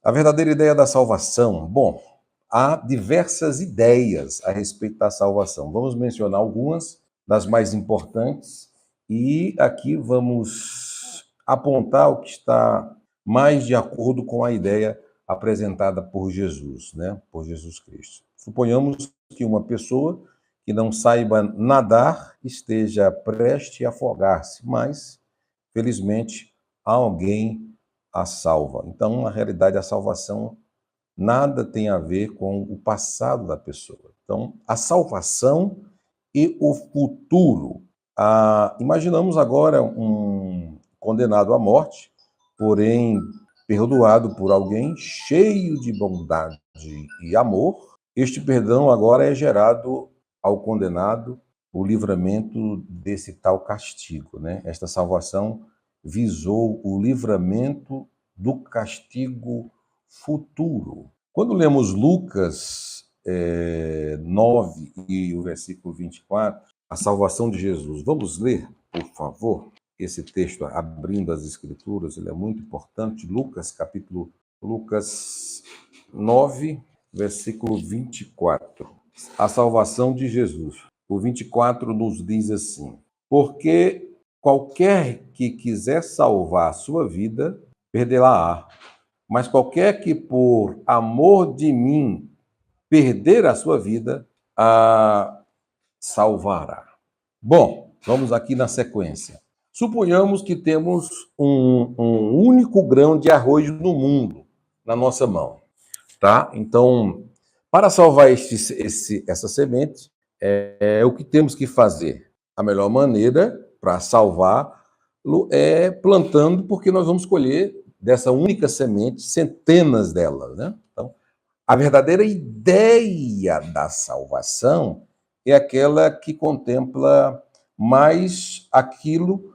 A verdadeira ideia da salvação. Bom, há diversas ideias a respeito da salvação. Vamos mencionar algumas das mais importantes e aqui vamos apontar o que está mais de acordo com a ideia apresentada por Jesus, né? Por Jesus Cristo. Suponhamos que uma pessoa que não saiba nadar esteja prestes a afogar-se, mas, felizmente, alguém a salva. Então, na realidade, a salvação nada tem a ver com o passado da pessoa. Então, a salvação e o futuro. Imaginamos agora um condenado à morte, porém perdoado por alguém cheio de bondade e amor. Este perdão agora é gerado ao condenado o livramento desse tal castigo, né? Esta salvação visou o livramento do castigo futuro. Quando lemos Lucas 9 e o versículo 24, a salvação de Jesus. Vamos ler, por favor, esse texto abrindo as Escrituras, ele é muito importante. Lucas 9, versículo 24. A salvação de Jesus. O 24 nos diz assim: porque qualquer que quiser salvar a sua vida, perdê-la-á. Mas qualquer que por amor de mim perder a sua vida, a salvará. Bom, vamos aqui na sequência. Suponhamos que temos um único grão de arroz no mundo, na nossa mão, tá? Então, para salvar essa semente, o que temos que fazer? A melhor maneira para salvá-lo é plantando, porque nós vamos colher dessa única semente centenas delas, né? Então, a verdadeira ideia da salvação é aquela que contempla mais aquilo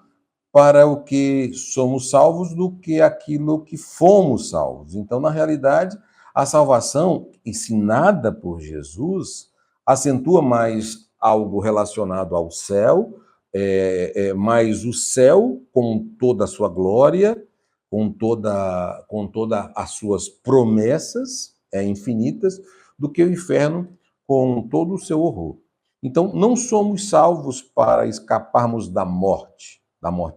para o que somos salvos do que aquilo que fomos salvos. Então, na realidade, a salvação ensinada por Jesus acentua mais algo relacionado ao céu, mais o céu com toda a sua glória, com toda as suas promessas infinitas, do que o inferno com todo o seu horror. Então, não somos salvos para escaparmos da morte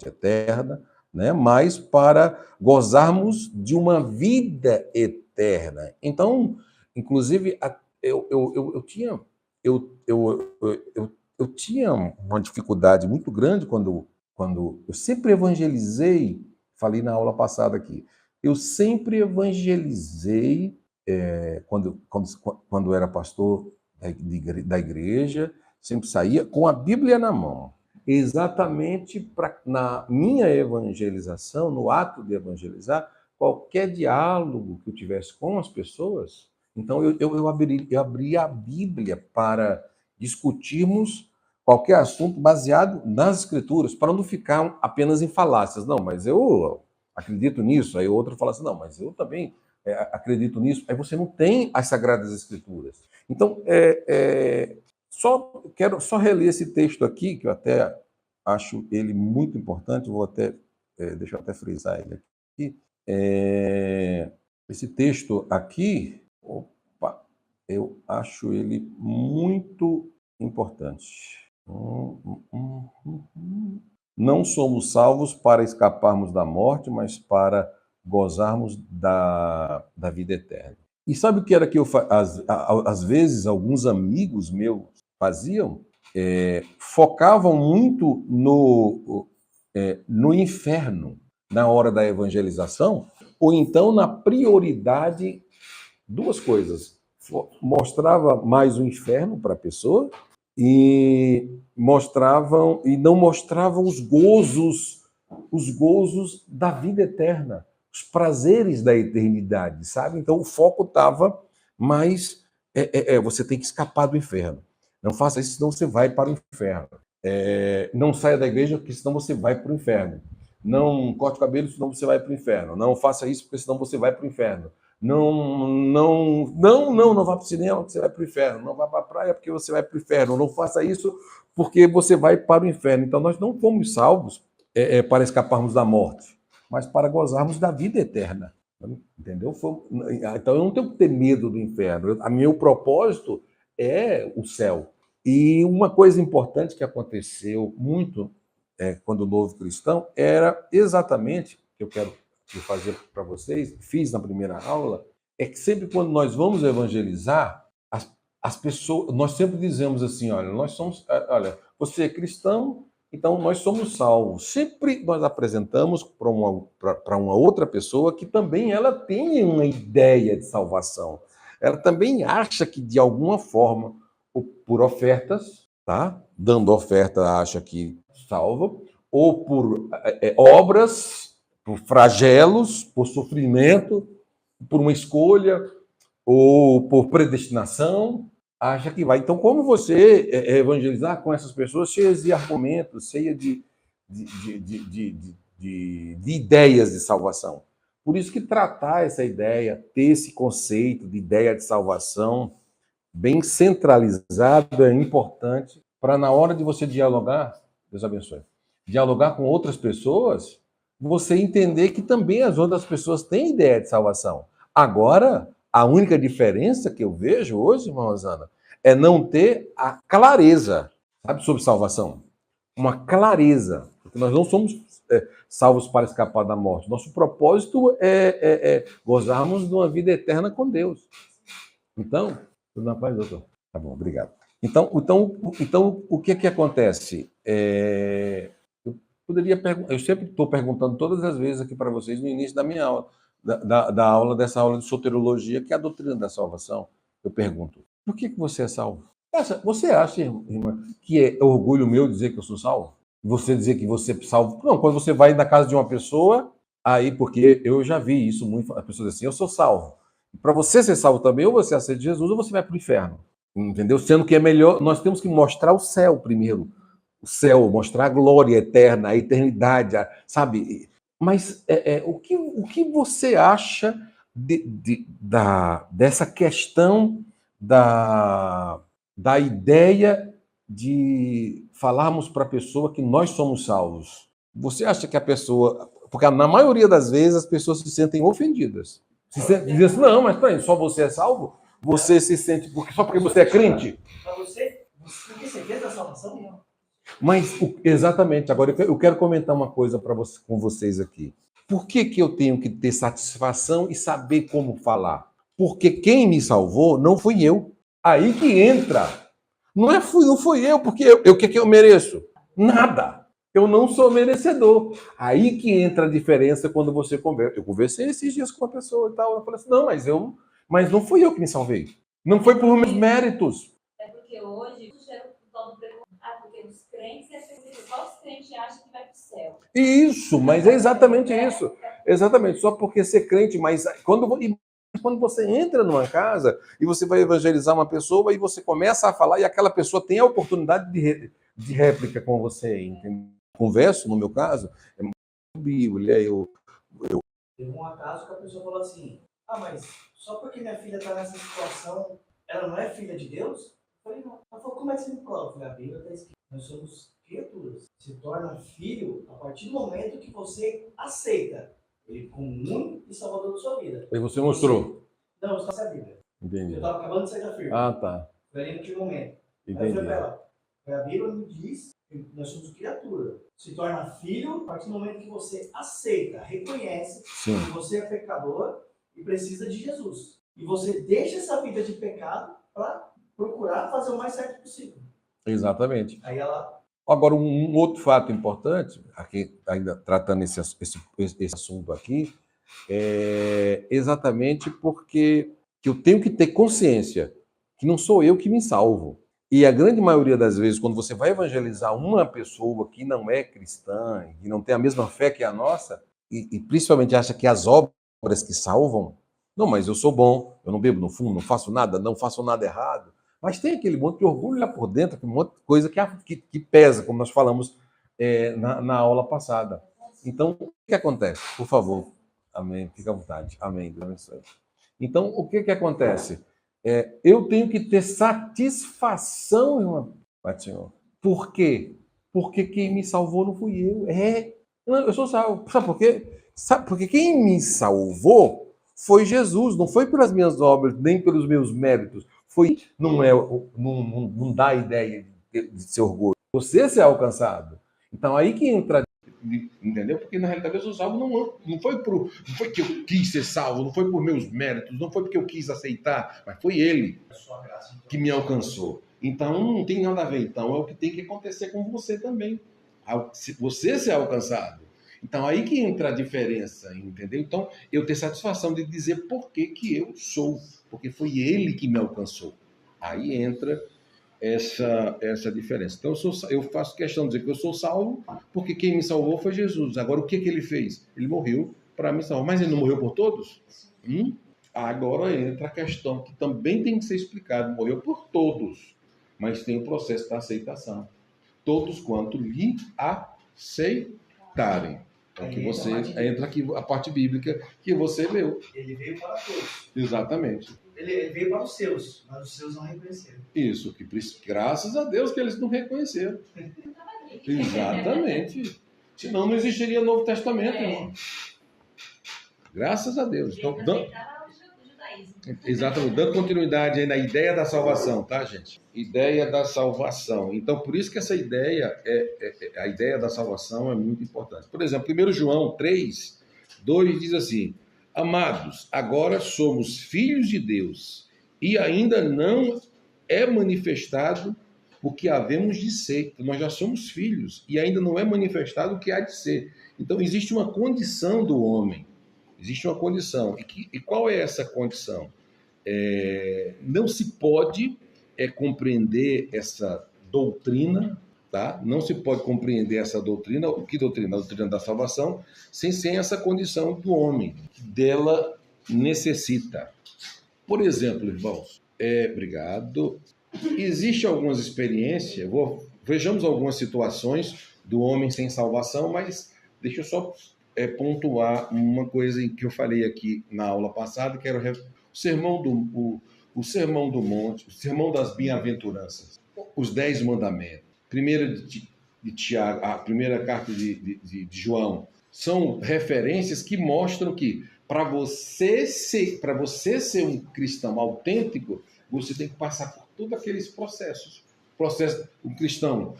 eterna, né? Mas para gozarmos de uma vida eterna. Então, inclusive, eu tinha uma dificuldade muito grande quando eu sempre evangelizei, falei na aula passada aqui, eu sempre evangelizei quando era pastor da igreja, sempre saía com a Bíblia na mão. Exatamente na minha evangelização, no ato de evangelizar, qualquer diálogo que eu tivesse com as pessoas, então eu abri a Bíblia para discutirmos qualquer assunto baseado nas Escrituras, para não ficar apenas em falácias. Não, mas eu acredito nisso. Aí outro fala assim, não, mas eu também acredito nisso. Aí você não tem as Sagradas Escrituras. Então, quero só reler esse texto aqui, que eu até acho ele muito importante, deixa eu até frisar ele aqui. Esse texto aqui, eu acho ele muito importante. Não somos salvos para escaparmos da morte, mas para gozarmos da vida eterna. E sabe o que era que às vezes alguns amigos meus faziam? Focavam muito no inferno na hora da evangelização, ou então na prioridade, duas coisas. Mostrava mais o inferno para a pessoa e não mostravam os gozos da vida eterna, os prazeres da eternidade, sabe? Então o foco estava mais você tem que escapar do inferno. Não faça isso, senão você vai para o inferno. Não saia da igreja, porque senão você vai para o inferno. Não corte o cabelo, senão você vai para o inferno. Não faça isso, porque senão você vai para o inferno. Não vá para o cinema, porque você vai para o inferno. Não vá para a praia, porque você vai para o inferno. Não faça isso, porque você vai para o inferno. Então, nós não fomos salvos para escaparmos da morte, mas para gozarmos da vida eterna. Entendeu? Então eu não tenho que ter medo do inferno. A meu propósito é o céu. E uma coisa importante que aconteceu muito quando novo cristão era exatamente que eu quero fazer para vocês, fiz na primeira aula, é que sempre quando nós vamos evangelizar, as pessoas, nós sempre dizemos assim, olha, nós somos, olha, você é cristão, então nós somos salvos. Sempre nós apresentamos para uma outra pessoa que também ela tem uma ideia de salvação. Ela também acha que de alguma forma, por ofertas, tá? Dando oferta, acha que salva, ou por obras, por flagelos, por sofrimento, por uma escolha, ou por predestinação, acha que vai. Então, como você evangelizar com essas pessoas cheias de argumentos, cheias de ideias de salvação? Por isso que tratar essa ideia, ter esse conceito de ideia de salvação bem centralizado é importante para, na hora de você dialogar, Deus abençoe, dialogar com outras pessoas, você entender que também as outras pessoas têm ideia de salvação. Agora, a única diferença que eu vejo hoje, irmã Rosana, é não ter a clareza, sabe, sobre salvação. Uma clareza. Porque nós não somos salvos para escapar da morte. Nosso propósito é gozarmos de uma vida eterna com Deus. Então, tudo na paz, doutor? Tá bom, obrigado. Então o que acontece? Eu sempre estou perguntando todas as vezes aqui para vocês no início da minha aula, dessa aula de soteriologia, que é a doutrina da salvação. Eu pergunto, por que você é salvo? Você acha, irmã, que é orgulho meu dizer que eu sou salvo? Você dizer que você é salvo? Não, quando você vai na casa de uma pessoa, aí, porque eu já vi isso muito, as pessoas dizem assim, eu sou salvo. Para você ser salvo também, ou você aceita Jesus, ou você vai para o inferno. Entendeu? Sendo que é melhor, nós temos que mostrar o céu primeiro. O céu, mostrar a glória eterna, a eternidade, sabe? Mas o que você acha dessa questão da ideia de falarmos para a pessoa que nós somos salvos? Você acha que a pessoa... Porque na maioria das vezes as pessoas se sentem ofendidas. Dizem assim, não, mas peraí, só você é salvo? Você se sente... Só porque você é crente? Para você tem certeza da salvação? Não. Mas, exatamente, agora eu quero comentar uma coisa com vocês aqui. Por que eu tenho que ter satisfação e saber como falar? Porque quem me salvou não fui eu. Aí que entra. Não fui eu, porque o que eu mereço? Nada. Eu não sou merecedor. Aí que entra a diferença quando você conversa. Eu conversei esses dias com uma pessoa e tal. Eu falei assim, não, mas não fui eu que me salvei. Não foi por meus méritos. É porque hoje porque os crentes, só os crentes acham que vai para o céu. Isso, mas é exatamente isso. Exatamente, só porque ser crente, mas quando você entra numa casa e você vai evangelizar uma pessoa e você começa a falar e aquela pessoa tem a oportunidade de réplica com você, entendeu? Converso, no meu caso, é muito Bíblia, Teve um caso que a pessoa falou assim, mas só porque minha filha está nessa situação, ela não é filha de Deus? Eu falei, não. Ela falou, como é que você me prova? Eu falei, a Bíblia está escrito, nós somos criaturas. Se torna filho a partir do momento que você aceita ele como único e salvador da sua vida. E você mostrou? Não, eu só sei a Bíblia. Entendi. Eu estava acabando de sair da firma. Ah, tá. Foi ali naquele momento. Entendi. Aí eu falei para ela, a Bíblia me diz que nós somos criatura. Se torna filho a partir do momento que você aceita, reconhece Sim. que você é pecador e precisa de Jesus. E você deixa essa vida de pecado para procurar fazer o mais certo possível. Exatamente. Aí ela... Agora, um outro fato importante, aqui ainda tratando esse assunto aqui, é exatamente porque eu tenho que ter consciência que não sou eu que me salvo. E a grande maioria das vezes, quando você vai evangelizar uma pessoa que não é cristã, que não tem a mesma fé que a nossa, e principalmente acha que as obras que salvam, não, mas eu sou bom, eu não bebo, não fumo, não faço nada errado. Mas tem aquele monte de orgulho lá por dentro, um monte de coisa que pesa, como nós falamos na aula passada. Então, o que acontece? Por favor, amém, fica à vontade. Amém, Deus abençoe. Então, o que acontece? Eu tenho que ter satisfação, irmão, Pai do Senhor. Por quê? Porque quem me salvou não fui eu. Eu sou salvo. Sabe por quê? Porque quem me salvou foi Jesus, não foi pelas minhas obras, nem pelos meus méritos. Não dá ideia de ser orgulho. Você ser alcançado. Então aí que entra, entendeu? Porque na realidade eu sou salvo não foi que eu quis ser salvo, não foi por meus méritos, não foi porque eu quis aceitar, mas foi Ele que me alcançou. Então não tem nada a ver. Então é o que tem que acontecer com você também. Você ser alcançado. Então aí que entra a diferença, entendeu? Então eu tenho satisfação de dizer por que eu sou, porque foi Ele que me alcançou. Aí entra essa diferença. Então eu faço questão de dizer que eu sou salvo, porque quem me salvou foi Jesus. Agora o que ele fez? Ele morreu para me salvar. Mas ele não morreu por todos? Agora entra a questão que também tem que ser explicado. Morreu por todos, mas tem o processo da aceitação. Todos quanto lhe aceitarem. Então, que você entra aqui a parte bíblica que você leu. Ele veio para todos. Exatamente. Ele veio para os seus, mas os seus não reconheceram. Isso, graças a Deus que eles não reconheceram. Exatamente. Senão não existiria Novo Testamento, irmão. Graças a Deus. Então, exatamente, dando continuidade aí na ideia da salvação, tá, gente? Ideia da salvação. Então, por isso que essa ideia, a ideia da salvação é muito importante. Por exemplo, 1 João 3, 2 diz assim: amados, agora somos filhos de Deus e ainda não é manifestado o que havemos de ser. Nós já somos filhos e ainda não é manifestado o que há de ser. Então, existe uma condição do homem. Existe uma condição. E qual é essa condição? Não se pode compreender essa doutrina, tá? Não se pode compreender essa doutrina. O que doutrina? A doutrina da salvação, sem essa condição do homem, que dela necessita. Por exemplo, irmãos, obrigado. Existem algumas experiências, vejamos algumas situações do homem sem salvação, mas deixa eu só pontuar uma coisa que eu falei aqui na aula passada, que era o sermão do monte, o sermão das bem-aventuranças, os 10 mandamentos, primeira de Tiago, a primeira carta de João, são referências que mostram que para você ser um cristão autêntico, você tem que passar por todos aqueles processos. Um cristão,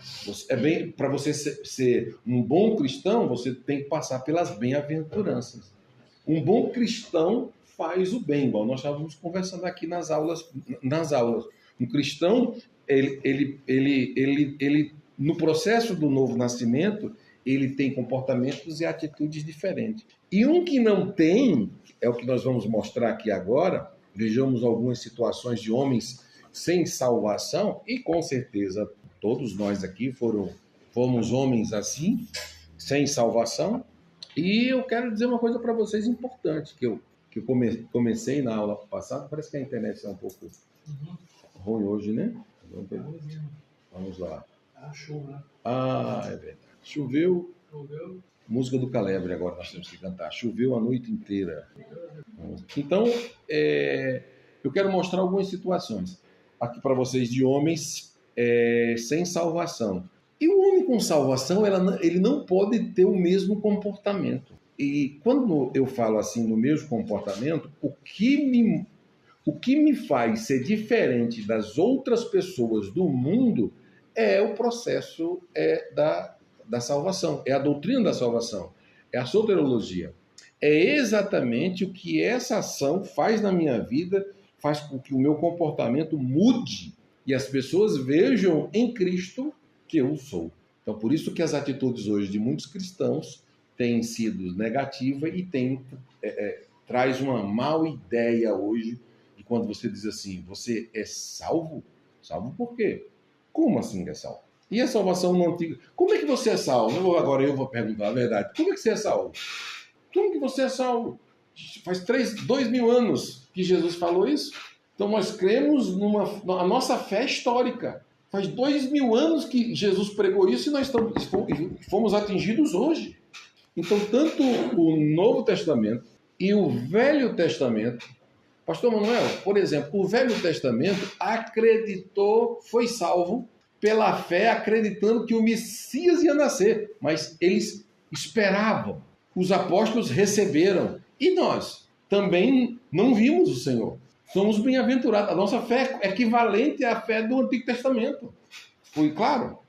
para você ser um bom cristão, você tem que passar pelas bem-aventuranças. Um bom cristão faz o bem, igual nós estávamos conversando aqui nas aulas. Um cristão, ele no processo do novo nascimento, ele tem comportamentos e atitudes diferentes. E um que não tem, é o que nós vamos mostrar aqui agora. Vejamos algumas situações de homens sem salvação, e com certeza todos nós aqui fomos homens assim, sem salvação. E eu quero dizer uma coisa para vocês importante, que eu comecei na aula passada. Parece que a internet está um pouco ruim hoje, né? Vamos lá. É verdade. Choveu. Música do Calebre agora nós temos que cantar. Choveu a noite inteira. Então, eu quero mostrar algumas situações aqui para vocês de homens sem salvação. E o homem com salvação, ele não pode ter o mesmo comportamento. E quando eu falo assim do mesmo comportamento, o que me faz ser diferente das outras pessoas do mundo é o processo da salvação, é a doutrina da salvação, é a soteriologia. É exatamente o que essa ação faz na minha vida, faz com que o meu comportamento mude e as pessoas vejam em Cristo que eu sou. Então, por isso que as atitudes hoje de muitos cristãos têm sido negativas e traz uma mal ideia hoje de quando você diz assim: você é salvo? Salvo por quê? Como assim é salvo? E a salvação no antigo? Como é que você é salvo? Agora eu vou perguntar a verdade. Como é que você é salvo? Como que você é salvo? Faz 2.000 anos que Jesus falou isso. Então nós cremos na nossa fé histórica. Faz 2.000 anos que Jesus pregou isso e nós fomos atingidos hoje. Então tanto o Novo Testamento e o Velho Testamento, Pastor Manuel, por exemplo, o Velho Testamento foi salvo pela fé, acreditando que o Messias ia nascer, mas eles esperavam. Os apóstolos receberam. E nós? também não vimos o Senhor. Somos bem-aventurados. A nossa fé é equivalente à fé do Antigo Testamento. Foi claro?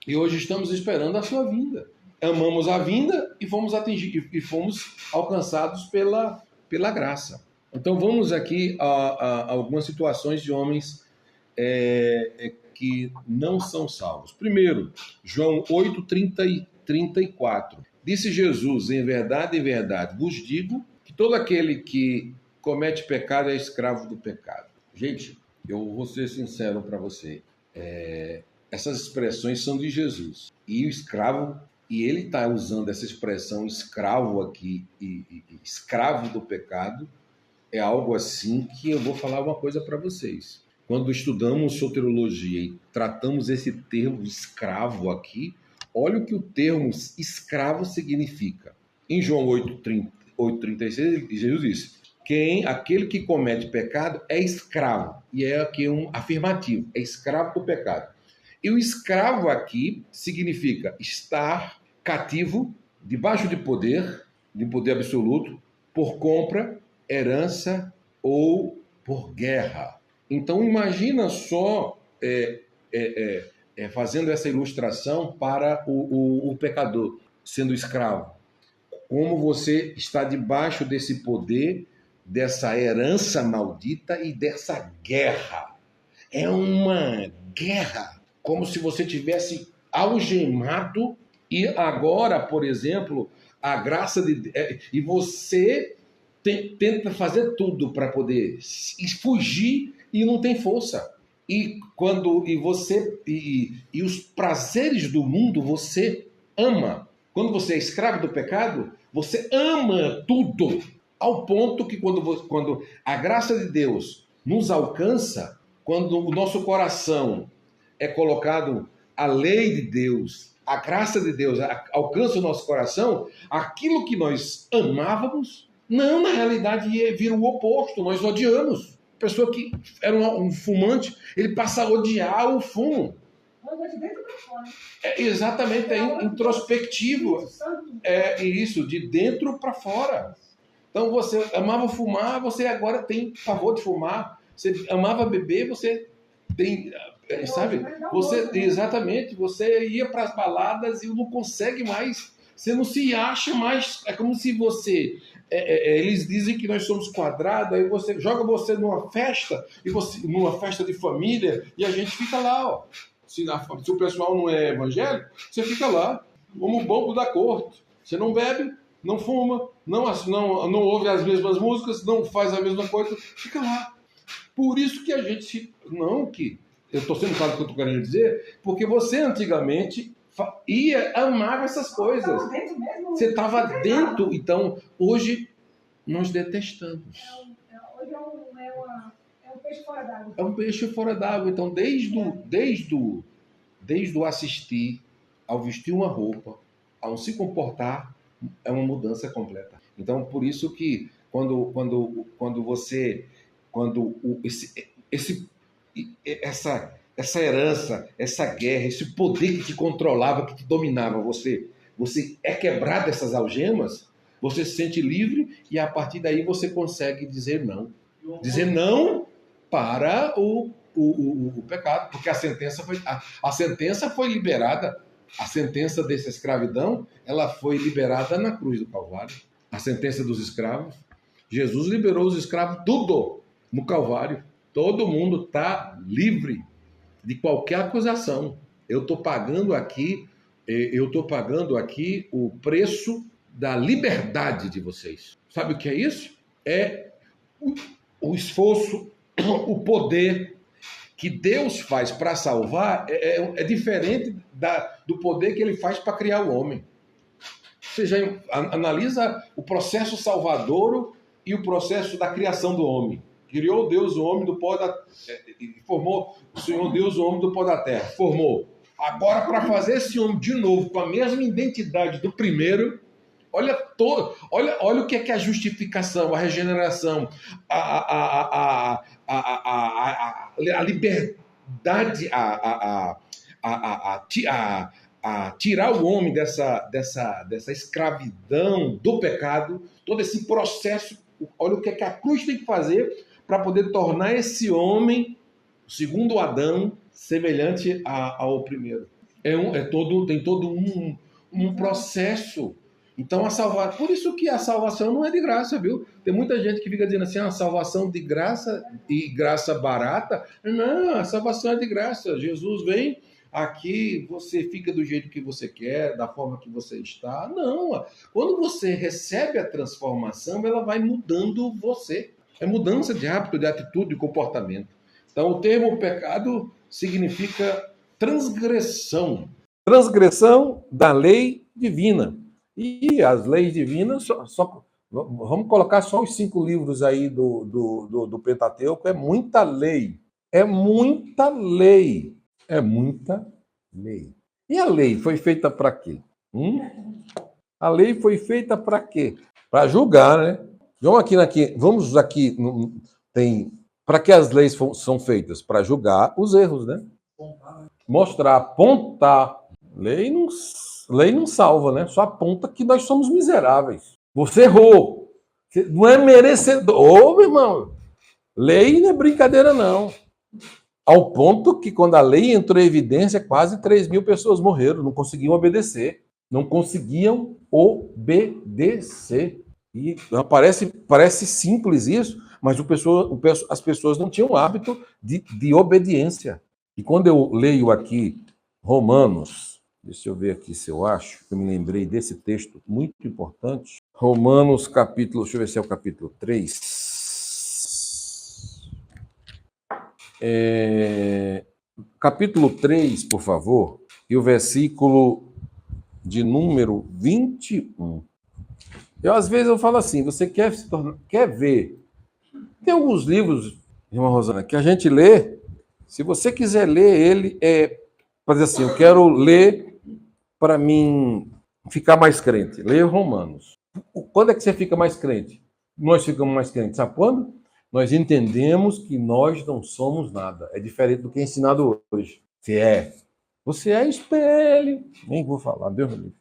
E hoje estamos esperando a sua vinda. Amamos a vinda e fomos alcançados pela graça. Então vamos aqui a algumas situações de homens que não são salvos. Primeiro, João 8, 30 e 34. Disse Jesus, em verdade, vos digo que todo aquele que comete pecado é escravo do pecado. Gente, eu vou ser sincero para você. Essas expressões são de Jesus. E o escravo, e ele está usando essa expressão escravo aqui, e escravo do pecado, é algo assim que eu vou falar uma coisa para vocês. Quando estudamos soteriologia e tratamos esse termo escravo aqui, olha o que o termo escravo significa. Em João 8:36, Jesus disse: aquele que comete pecado é escravo. E é aqui um afirmativo, é escravo do pecado. E o escravo aqui significa estar cativo, debaixo de poder absoluto, por compra, herança ou por guerra. Então imagina só fazendo essa ilustração para o pecador, sendo escravo. Como você está debaixo desse poder, dessa herança maldita e dessa guerra. É uma guerra, como se você tivesse algemado e agora, por exemplo, a graça de... E você tenta fazer tudo para poder fugir e não tem força. E os prazeres do mundo você ama. Quando você é escravo do pecado, você ama tudo. Ao ponto que quando a graça de Deus nos alcança, quando o nosso coração é colocado a lei de Deus, a graça de Deus alcança o nosso coração, aquilo que nós amávamos, não, na realidade, vira o oposto, nós odiamos. A pessoa que era um fumante, ele passa a odiar o fumo. De dentro para fora. Exatamente, é introspectivo. É isso, de dentro para fora. Então você amava fumar, você agora tem pavor de fumar. Você amava beber, você tem, sabe? Exatamente, você ia para as baladas e não consegue mais. Você não se acha mais. É como se você... eles dizem que nós somos quadrados, aí você joga você numa festa, numa festa de família, e a gente fica lá, ó. Se o pessoal não é evangélico, você fica lá, como o bobo da corte. Você não bebe, não fuma, não ouve as mesmas músicas, não faz a mesma coisa, fica lá. Por isso que a gente... eu estou sendo claro o que eu estou querendo dizer, porque você antigamente amava essas coisas. Você estava dentro, então hoje nós detestamos. Hoje é um peixe fora d'água. É um peixe fora d'água. Então, desde o assistir, ao vestir uma roupa, ao se comportar, é uma mudança completa. Então, por isso que essa herança, essa guerra, esse poder que te controlava, que te dominava, você é quebrado dessas algemas, você se sente livre e a partir daí você consegue dizer não. Dizer não para o pecado, porque a sentença foi liberada. A sentença dessa escravidão, ela foi liberada na cruz do Calvário. A sentença dos escravos. Jesus liberou os escravos tudo no Calvário. Todo mundo está livre de qualquer acusação. Eu estou pagando aqui o preço da liberdade de vocês. Sabe o que é isso? É o esforço, o poder que Deus faz para salvar é diferente do poder que ele faz para criar o homem. Você já analisa o processo salvador e o processo da criação do homem. Criou Deus o homem do pó formou o Senhor Deus o homem do pó da terra. Formou. Agora, para fazer esse homem de novo com a mesma identidade do primeiro, olha o que é a justificação, a regeneração, a liberdade, a tirar o homem dessa escravidão do pecado, todo esse processo. Olha o que é que a cruz tem que fazer para poder tornar esse homem, segundo Adão, semelhante ao primeiro. Tem todo um processo. Então, por isso que a salvação não é de graça, viu? Tem muita gente que fica dizendo assim, a salvação de graça e graça barata. Não, a salvação é de graça. Jesus vem aqui, você fica do jeito que você quer, da forma que você está. Não, quando você recebe a transformação, ela vai mudando você. É mudança de hábito, de atitude, de comportamento. Então, o termo pecado significa transgressão. Transgressão da lei divina. E as leis divinas, vamos colocar só os 5 livros aí do Pentateuco, é muita lei. É muita lei. É muita lei. E a lei foi feita para quê? A lei foi feita para quê? Para julgar, né? Vamos aqui tem para que as leis são feitas? Para julgar os erros, né? Mostrar, apontar. Lei não salva, né? Só aponta que nós somos miseráveis. Você errou. Você não é merecedor. Ô, meu irmão, lei não é brincadeira, não. Ao ponto que, quando a lei entrou em evidência, quase 3.000 pessoas morreram, não conseguiam obedecer. Não conseguiam obedecer. E parece simples isso, mas as pessoas não tinham hábito de obediência. E quando eu leio aqui Romanos, deixa eu ver aqui se eu acho, eu me lembrei desse texto muito importante. Romanos, capítulo, deixa eu ver se é o capítulo 3. Capítulo 3, por favor, e o versículo de número 21. Às vezes eu falo assim, você quer ver? Tem alguns livros, irmã Rosana, que a gente lê, se você quiser ler ele, para dizer assim, eu quero ler para mim ficar mais crente. Leia Romanos. Quando é que você fica mais crente? Nós ficamos mais crentes. Sabe quando? Nós entendemos que nós não somos nada. É diferente do que é ensinado hoje. Você é espelho. Nem vou falar, Deus me livre.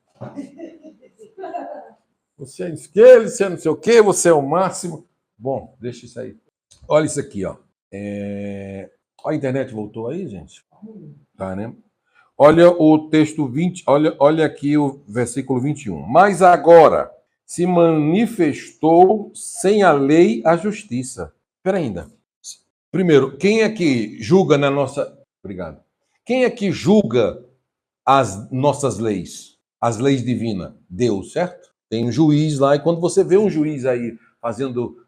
Você é espelho, você é não sei o quê, você é o máximo. Bom, deixa isso aí. Olha isso aqui, ó. A internet voltou aí, gente? Tá, né? Olha o texto 20, olha aqui o versículo 21. Mas agora se manifestou sem a lei a justiça. Espera ainda. Primeiro, quem é que julga na nossa... Obrigado. Quem é que julga as nossas leis? As leis divinas? Deus, certo? Tem um juiz lá, e quando você vê um juiz aí fazendo...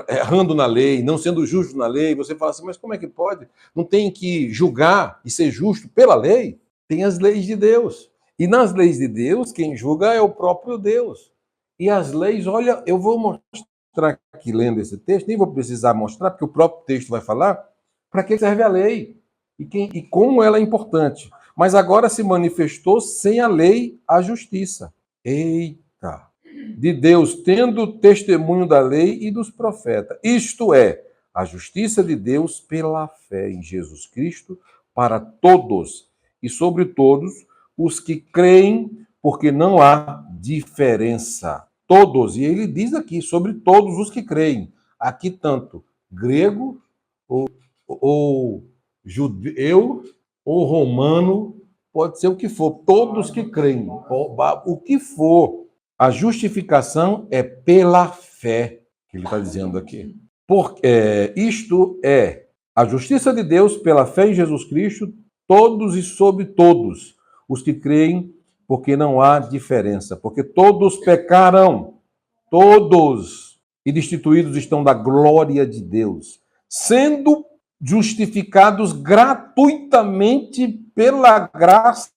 errando na lei, não sendo justo na lei, você fala assim, mas como é que pode? Não tem que julgar e ser justo pela lei? Tem as leis de Deus. E nas leis de Deus, quem julga é o próprio Deus. E as leis, olha, eu vou mostrar aqui, lendo esse texto, nem vou precisar mostrar, porque o próprio texto vai falar para que serve a lei e como ela é importante. Mas agora se manifestou sem a lei a justiça. Eita! De Deus, tendo testemunho da lei e dos profetas. Isto é, a justiça de Deus pela fé em Jesus Cristo para todos e sobre todos os que creem, porque não há diferença. Todos, e ele diz aqui, sobre todos os que creem. Aqui tanto grego, ou judeu, ou romano, pode ser o que for. Todos que creem, o que for. A justificação é pela fé, que ele está dizendo aqui. Isto é a justiça de Deus pela fé em Jesus Cristo, todos e sobre todos os que creem, porque não há diferença. Porque todos pecaram, todos, e destituídos estão da glória de Deus, sendo justificados gratuitamente pela graça,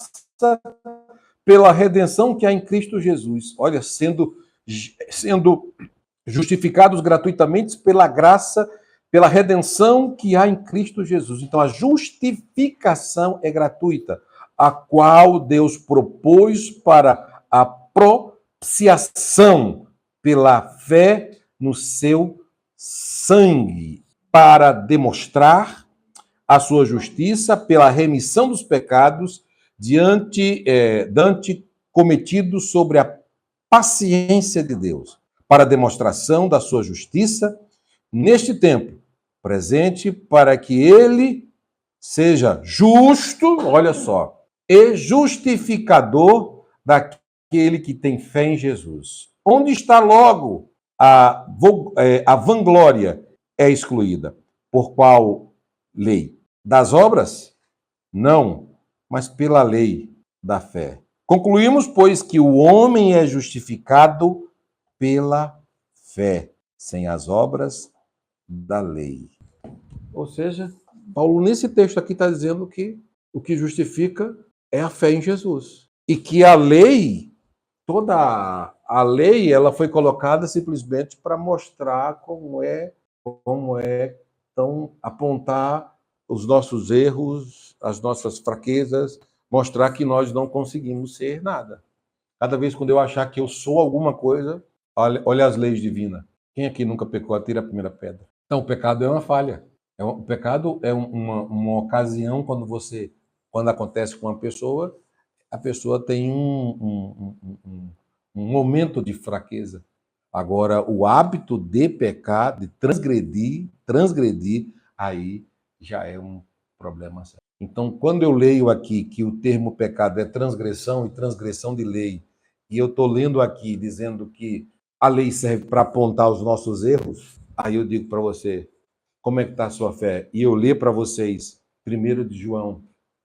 pela redenção que há em Cristo Jesus. Olha, sendo justificados gratuitamente pela graça, pela redenção que há em Cristo Jesus. Então, a justificação é gratuita, a qual Deus propôs para a propiciação pela fé no seu sangue, para demonstrar a sua justiça pela remissão dos pecados Dante cometido sobre a paciência de Deus, para demonstração da sua justiça neste tempo presente, para que ele seja justo, olha só, e justificador daquele que tem fé em Jesus. Onde está logo a vanglória é excluída? Por qual lei? Das obras? Não, mas pela lei da fé. Concluímos, pois, que o homem é justificado pela fé, sem as obras da lei. Ou seja, Paulo, nesse texto aqui, está dizendo que o que justifica é a fé em Jesus. E que a lei, toda a lei, ela foi colocada simplesmente para mostrar como é, então, apontar os nossos erros, as nossas fraquezas, mostrar que nós não conseguimos ser nada. Cada vez quando eu achar que eu sou alguma coisa, olha as leis divinas. Quem aqui nunca pecou, atira a primeira pedra. Então, o pecado é uma falha. O pecado é uma ocasião quando acontece com uma pessoa, a pessoa tem um momento de fraqueza. Agora, o hábito de pecar, de transgredir, aí já é um problema sério. Então, quando eu leio aqui que o termo pecado é transgressão e transgressão de lei, e eu estou lendo aqui dizendo que a lei serve para apontar os nossos erros, aí eu digo para você, como é que está a sua fé? E eu ler para vocês, 1 de João,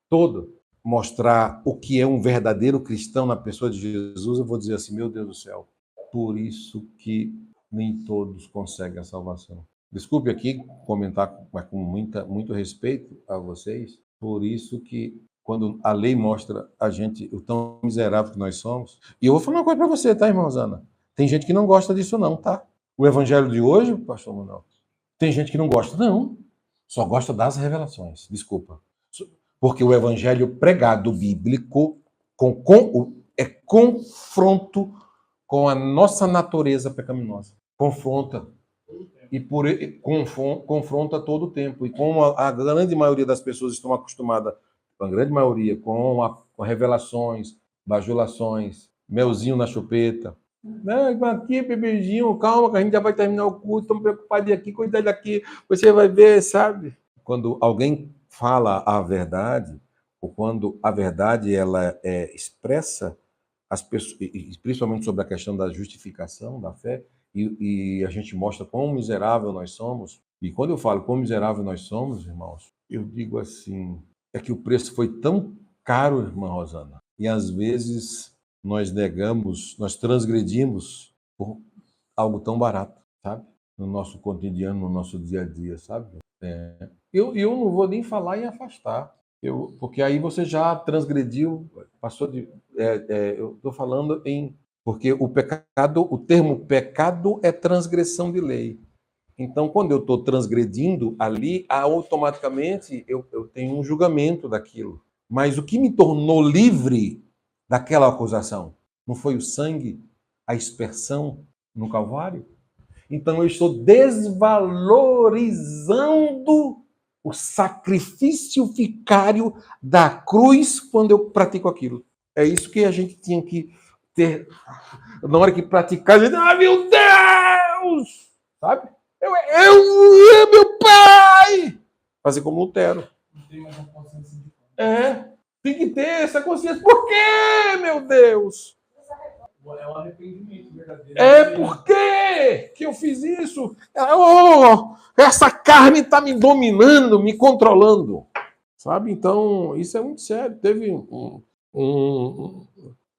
todo, mostrar o que é um verdadeiro cristão na pessoa de Jesus, eu vou dizer assim, meu Deus do céu, por isso que nem todos conseguem a salvação. Desculpe aqui comentar, mas com muito respeito a vocês, por isso que quando a lei mostra a gente, o tão miserável que nós somos, e eu vou falar uma coisa para você, tá, irmã Rosana? Tem gente que não gosta disso não, tá? O evangelho de hoje, pastor Manuel, tem gente que não gosta, não. Só gosta das revelações, desculpa. Porque o evangelho pregado bíblico é confronto com a nossa natureza pecaminosa. Confronta. Confronta todo o tempo. E como a grande maioria das pessoas estão acostumadas, a grande maioria, com revelações, bajulações, melzinho na chupeta. Não, aqui, bebezinho, calma, que a gente já vai terminar o curso, estamos preocupados aqui, cuidar daqui, você vai ver, sabe? Quando alguém fala a verdade, ou quando a verdade ela é expressa, as pessoas, principalmente sobre a questão da justificação da fé, e a gente mostra quão miserável nós somos, e quando eu falo quão miserável nós somos, irmãos, eu digo assim, é que o preço foi tão caro, irmã Rosana, e às vezes nós negamos, nós transgredimos por algo tão barato, sabe? No nosso cotidiano, no nosso dia a dia, sabe? Eu não vou nem falar em afastar, porque aí você já transgrediu, passou de... eu estou falando em... Porque o termo pecado é transgressão de lei. Então, quando eu estou transgredindo ali, automaticamente eu tenho um julgamento daquilo. Mas o que me tornou livre daquela acusação não foi o sangue, a expiação no Calvário? Então, eu estou desvalorizando o sacrifício vicário da cruz quando eu pratico aquilo. É isso que a gente tinha que ter. Na hora que praticar, a gente... Ah, meu Deus! Sabe? Eu meu pai! Fazer como Lutero. Tem que ter essa consciência. Por quê, meu Deus? É um arrependimento verdadeiro. Por quê que eu fiz isso? Essa carne está me dominando, me controlando. Sabe? Então, isso é muito sério. Teve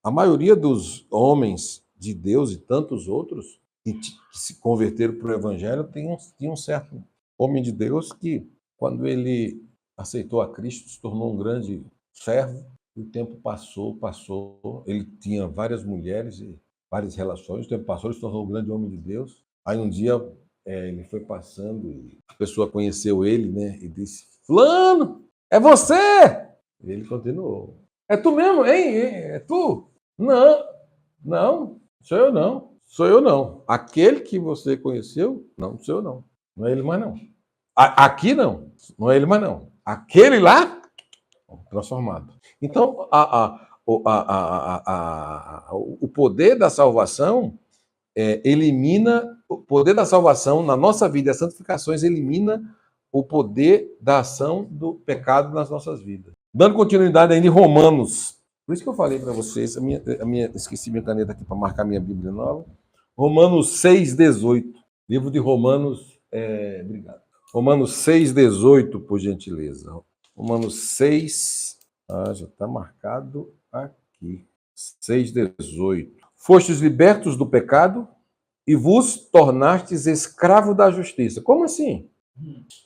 a maioria dos homens de Deus e tantos outros que se converteram para o Evangelho tinha um certo homem de Deus que, quando ele aceitou a Cristo, se tornou um grande servo. O tempo passou, ele tinha várias mulheres e várias relações, o tempo passou, ele se tornou um grande homem de Deus. Aí um dia ele foi passando e a pessoa conheceu ele, né, e disse, fulano, é você? E ele continuou, é tu mesmo, hein? É tu? Não, sou eu não. Aquele que você conheceu, não sou eu não. Não é ele mais não. Aqui não é ele mais não. Aquele lá, Transformado. Então, o poder da salvação elimina, o poder da salvação na nossa vida, as santificações elimina o poder da ação do pecado nas nossas vidas. Dando continuidade ainda em Romanos, por isso que eu falei para vocês, esqueci minha caneta aqui para marcar minha Bíblia nova, Romanos 6,18, livro de Romanos, obrigado. Romanos 6,18, por gentileza. Romanos 6, já está marcado aqui, 6,18. Fostes libertos do pecado e vos tornastes escravo da justiça. Como assim?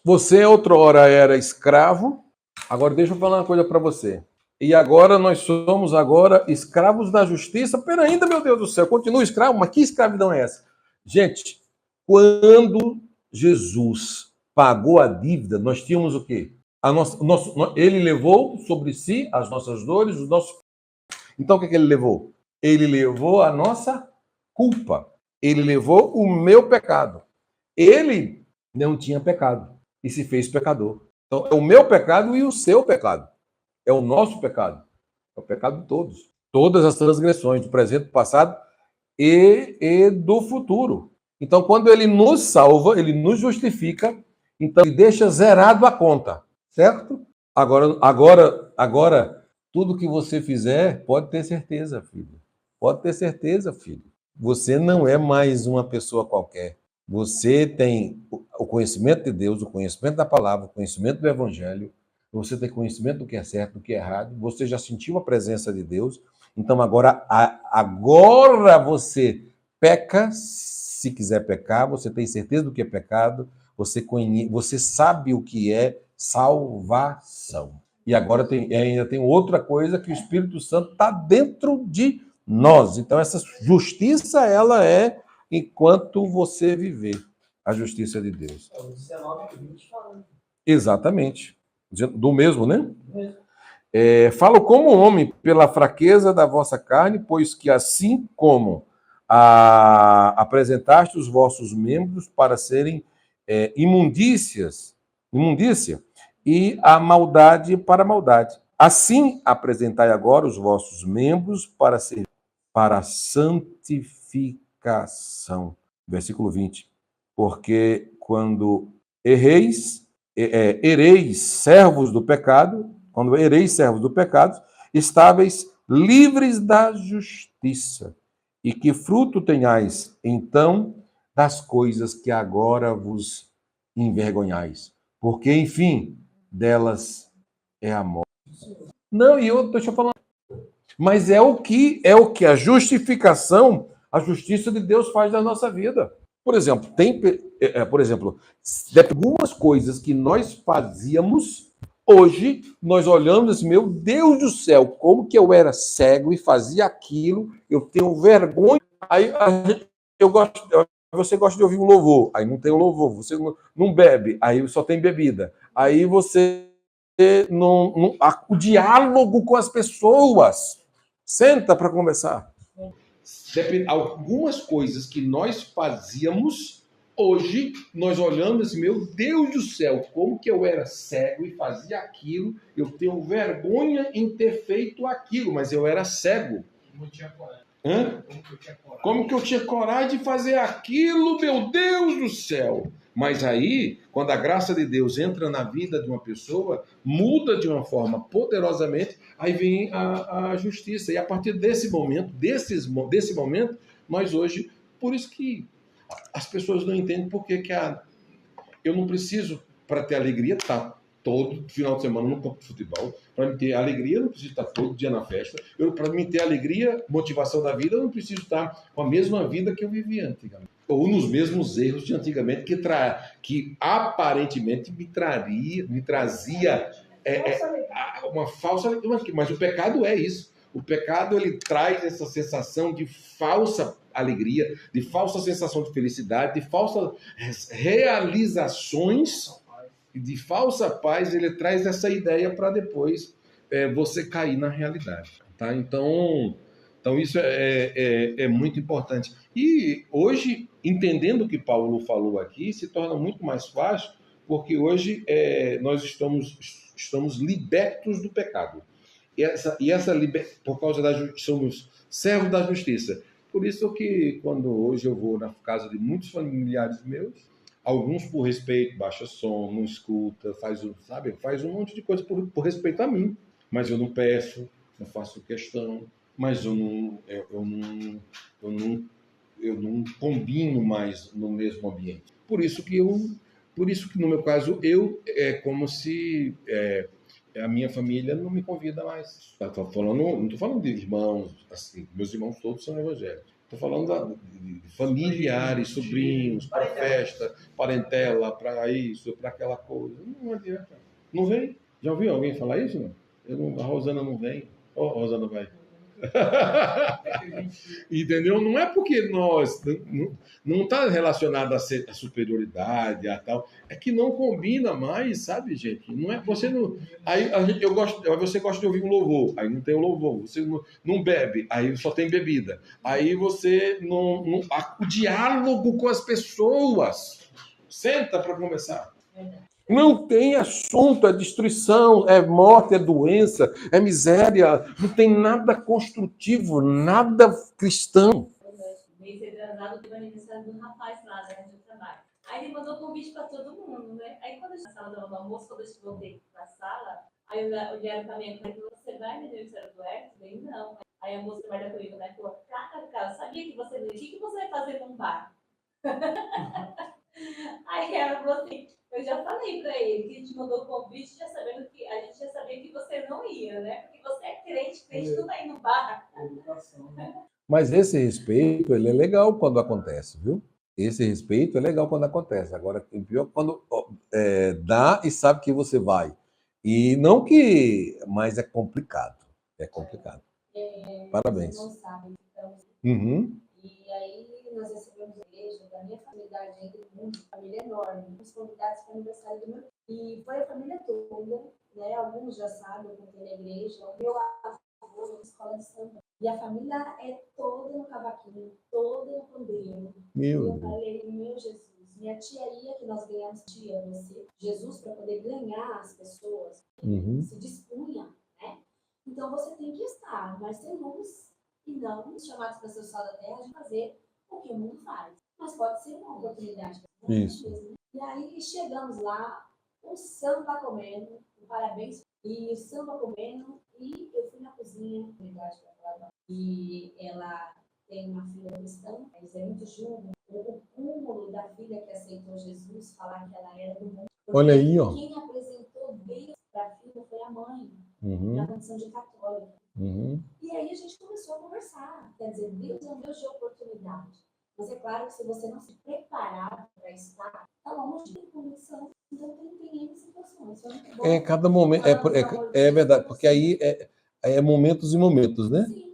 Você outrora era escravo, agora deixa eu falar uma coisa para você. E agora nós somos escravos da justiça. Pera ainda, meu Deus do céu, continua escravo? Mas que escravidão é essa? Gente, quando Jesus pagou a dívida, nós tínhamos o quê? Ele levou sobre si as nossas dores, os nossos... Então o que ele levou? Ele levou a nossa culpa. Ele levou o meu pecado. Ele não tinha pecado e se fez pecador. Então, é o meu pecado e o seu pecado. É o nosso pecado. É o pecado de todos. Todas as transgressões, do presente, do passado e do futuro. Então, quando ele nos salva, ele nos justifica, então ele deixa zerado a conta. Certo? Agora, tudo que você fizer, pode ter certeza, filho. Pode ter certeza, filho. Você não é mais uma pessoa qualquer. Você tem o conhecimento de Deus, o conhecimento da palavra, o conhecimento do evangelho. Você tem conhecimento do que é certo, do que é errado. Você já sentiu a presença de Deus. Então, agora você peca, se quiser pecar. Você tem certeza do que é pecado. Você sabe o que é salvação. E agora ainda tem outra coisa, que o Espírito Santo está dentro de nós. Então, essa justiça, ela é enquanto você viver a justiça de Deus. É o 19 e 20 falando. Exatamente. Do mesmo, né? Falo como homem pela fraqueza da vossa carne, pois que assim como apresentaste os vossos membros para serem imundícia, e a maldade para a maldade. Assim apresentai agora os vossos membros para a santificação. Versículo 20. Porque quando ereis servos do pecado, estáveis livres da justiça. E que fruto tenhais, então, das coisas que agora vos envergonhais. Porque, enfim, delas é a morte. Não, deixa eu falar. Mas é o que a justificação, a justiça de Deus faz na nossa vida. Por exemplo, tem algumas coisas que nós fazíamos, hoje nós olhamos assim, meu Deus do céu, como que eu era cego e fazia aquilo, eu tenho vergonha. Aí você gosta de ouvir um louvor, aí não tem um louvor, você não bebe, aí só tem bebida. Aí você o diálogo com as pessoas. Senta para conversar. Algumas coisas que nós fazíamos, hoje nós olhamos assim, meu Deus do céu, como que eu era cego e fazia aquilo, eu tenho vergonha em ter feito aquilo, mas eu era cego. Como eu tinha coragem. Como que eu tinha coragem de fazer aquilo, meu Deus do céu? Mas aí, quando a graça de Deus entra na vida de uma pessoa, muda de uma forma poderosamente, aí vem a justiça. E a partir desse momento, nós hoje, por isso que as pessoas não entendem por que eu não preciso, para ter alegria, estar todo final de semana no campo de futebol. Para me ter alegria, eu não preciso estar todo dia na festa. Para me ter alegria, motivação da vida, eu não preciso estar com a mesma vida que eu vivia antigamente. Ou nos mesmos erros de antigamente, que aparentemente me trazia uma falsa alegria. Mas o pecado é isso. O pecado, ele traz essa sensação de falsa alegria, de falsa sensação de felicidade, de falsas realizações, de falsa paz. Ele traz essa ideia para depois você cair na realidade. Tá? Então isso é muito importante. E hoje, entendendo o que Paulo falou aqui, se torna muito mais fácil, porque hoje nós estamos libertos do pecado. Por causa somos servos da justiça. Por isso que quando hoje eu vou na casa de muitos familiares meus, alguns por respeito, baixa som, não escuta, faz um monte de coisa por respeito a mim. Mas eu não peço, não faço questão, mas eu não combino mais no mesmo ambiente. Por isso que no meu caso, é como se a minha família não me convida mais. Não estou falando de irmãos, assim, meus irmãos todos são evangélicos. Estou falando de familiares, sobrinhos, para festa, parentela, para isso, para aquela coisa. Não adianta. Não vem. Já ouviu alguém falar isso? Não? A Rosana não vem. Oh, a Rosana vai. Entendeu? Não é porque nós não está relacionado a superioridade, a tal, é que não combina mais, sabe, gente? Não é você não. Aí você gosta de ouvir um louvor, aí não tem o louvor, você não bebe, aí só tem bebida. Aí você o diálogo com as pessoas. Senta para conversar. Não tem assunto, é destruição, é morte, é doença, é miséria. Não tem nada construtivo, nada cristão. Mês retrasado, teve o aniversário do rapaz lá, né, do trabalho. Aí ele mandou convite para todo mundo, né? Aí quando eu estava na sala do almoço, quando eu voltei para a sala, aí olharam para mim e falaram: você vai no aniversário do Hector? Eu falei: não. Aí a moça trabalha comigo, né? Falou: cara, sabia que você... O que você vai fazer num bar? Aí ela falou assim: eu já falei pra ele que a gente mandou o convite, já sabendo que a gente já sabia que você não ia, né? Porque você é crente não vai ir no bar. Mas esse respeito, ele é legal quando acontece, viu? Esse respeito é legal quando acontece. Agora, o pior é quando dá e sabe que você vai. E não que... Mas é complicado. É complicado. Parabéns. Vocês não sabem, então. Uhum. E aí nós recebemos a igreja da minha família, ainda muito, família enorme, os convidados para o aniversário do meu filho. E foi a família toda, né? Alguns já sabem, eu contei na igreja, o meu avô na escola de samba. E a família é toda no cavaquinho, toda no pandeiro. E eu falei: meu Jesus, minha tia ia, que nós ganhamos tia, você, Jesus, para poder ganhar as pessoas, se dispunha, né? Então você tem que estar, mas ser luz e não chamados para ser o sal da terra de fazer o que o mundo faz. Mas pode ser uma oportunidade. Isso. E aí chegamos lá, o samba comendo, um parabéns, e o samba comendo, e eu fui na cozinha, e ela tem uma filha cristã, eles é muito julgam o cúmulo da filha que aceitou Jesus, falar que ela era do mundo. Olha aí, ó. Quem apresentou Deus para a filha foi a mãe, Uhum. na condição de católica. Uhum. E aí a gente começou a conversar. Quer dizer, Deus é um Deus de oportunidade. Mas é claro que se você não se preparar para estar, está longe de condição. Então tem N situações. Cada momento. É verdade, porque aí é momentos e momentos, né? Sim.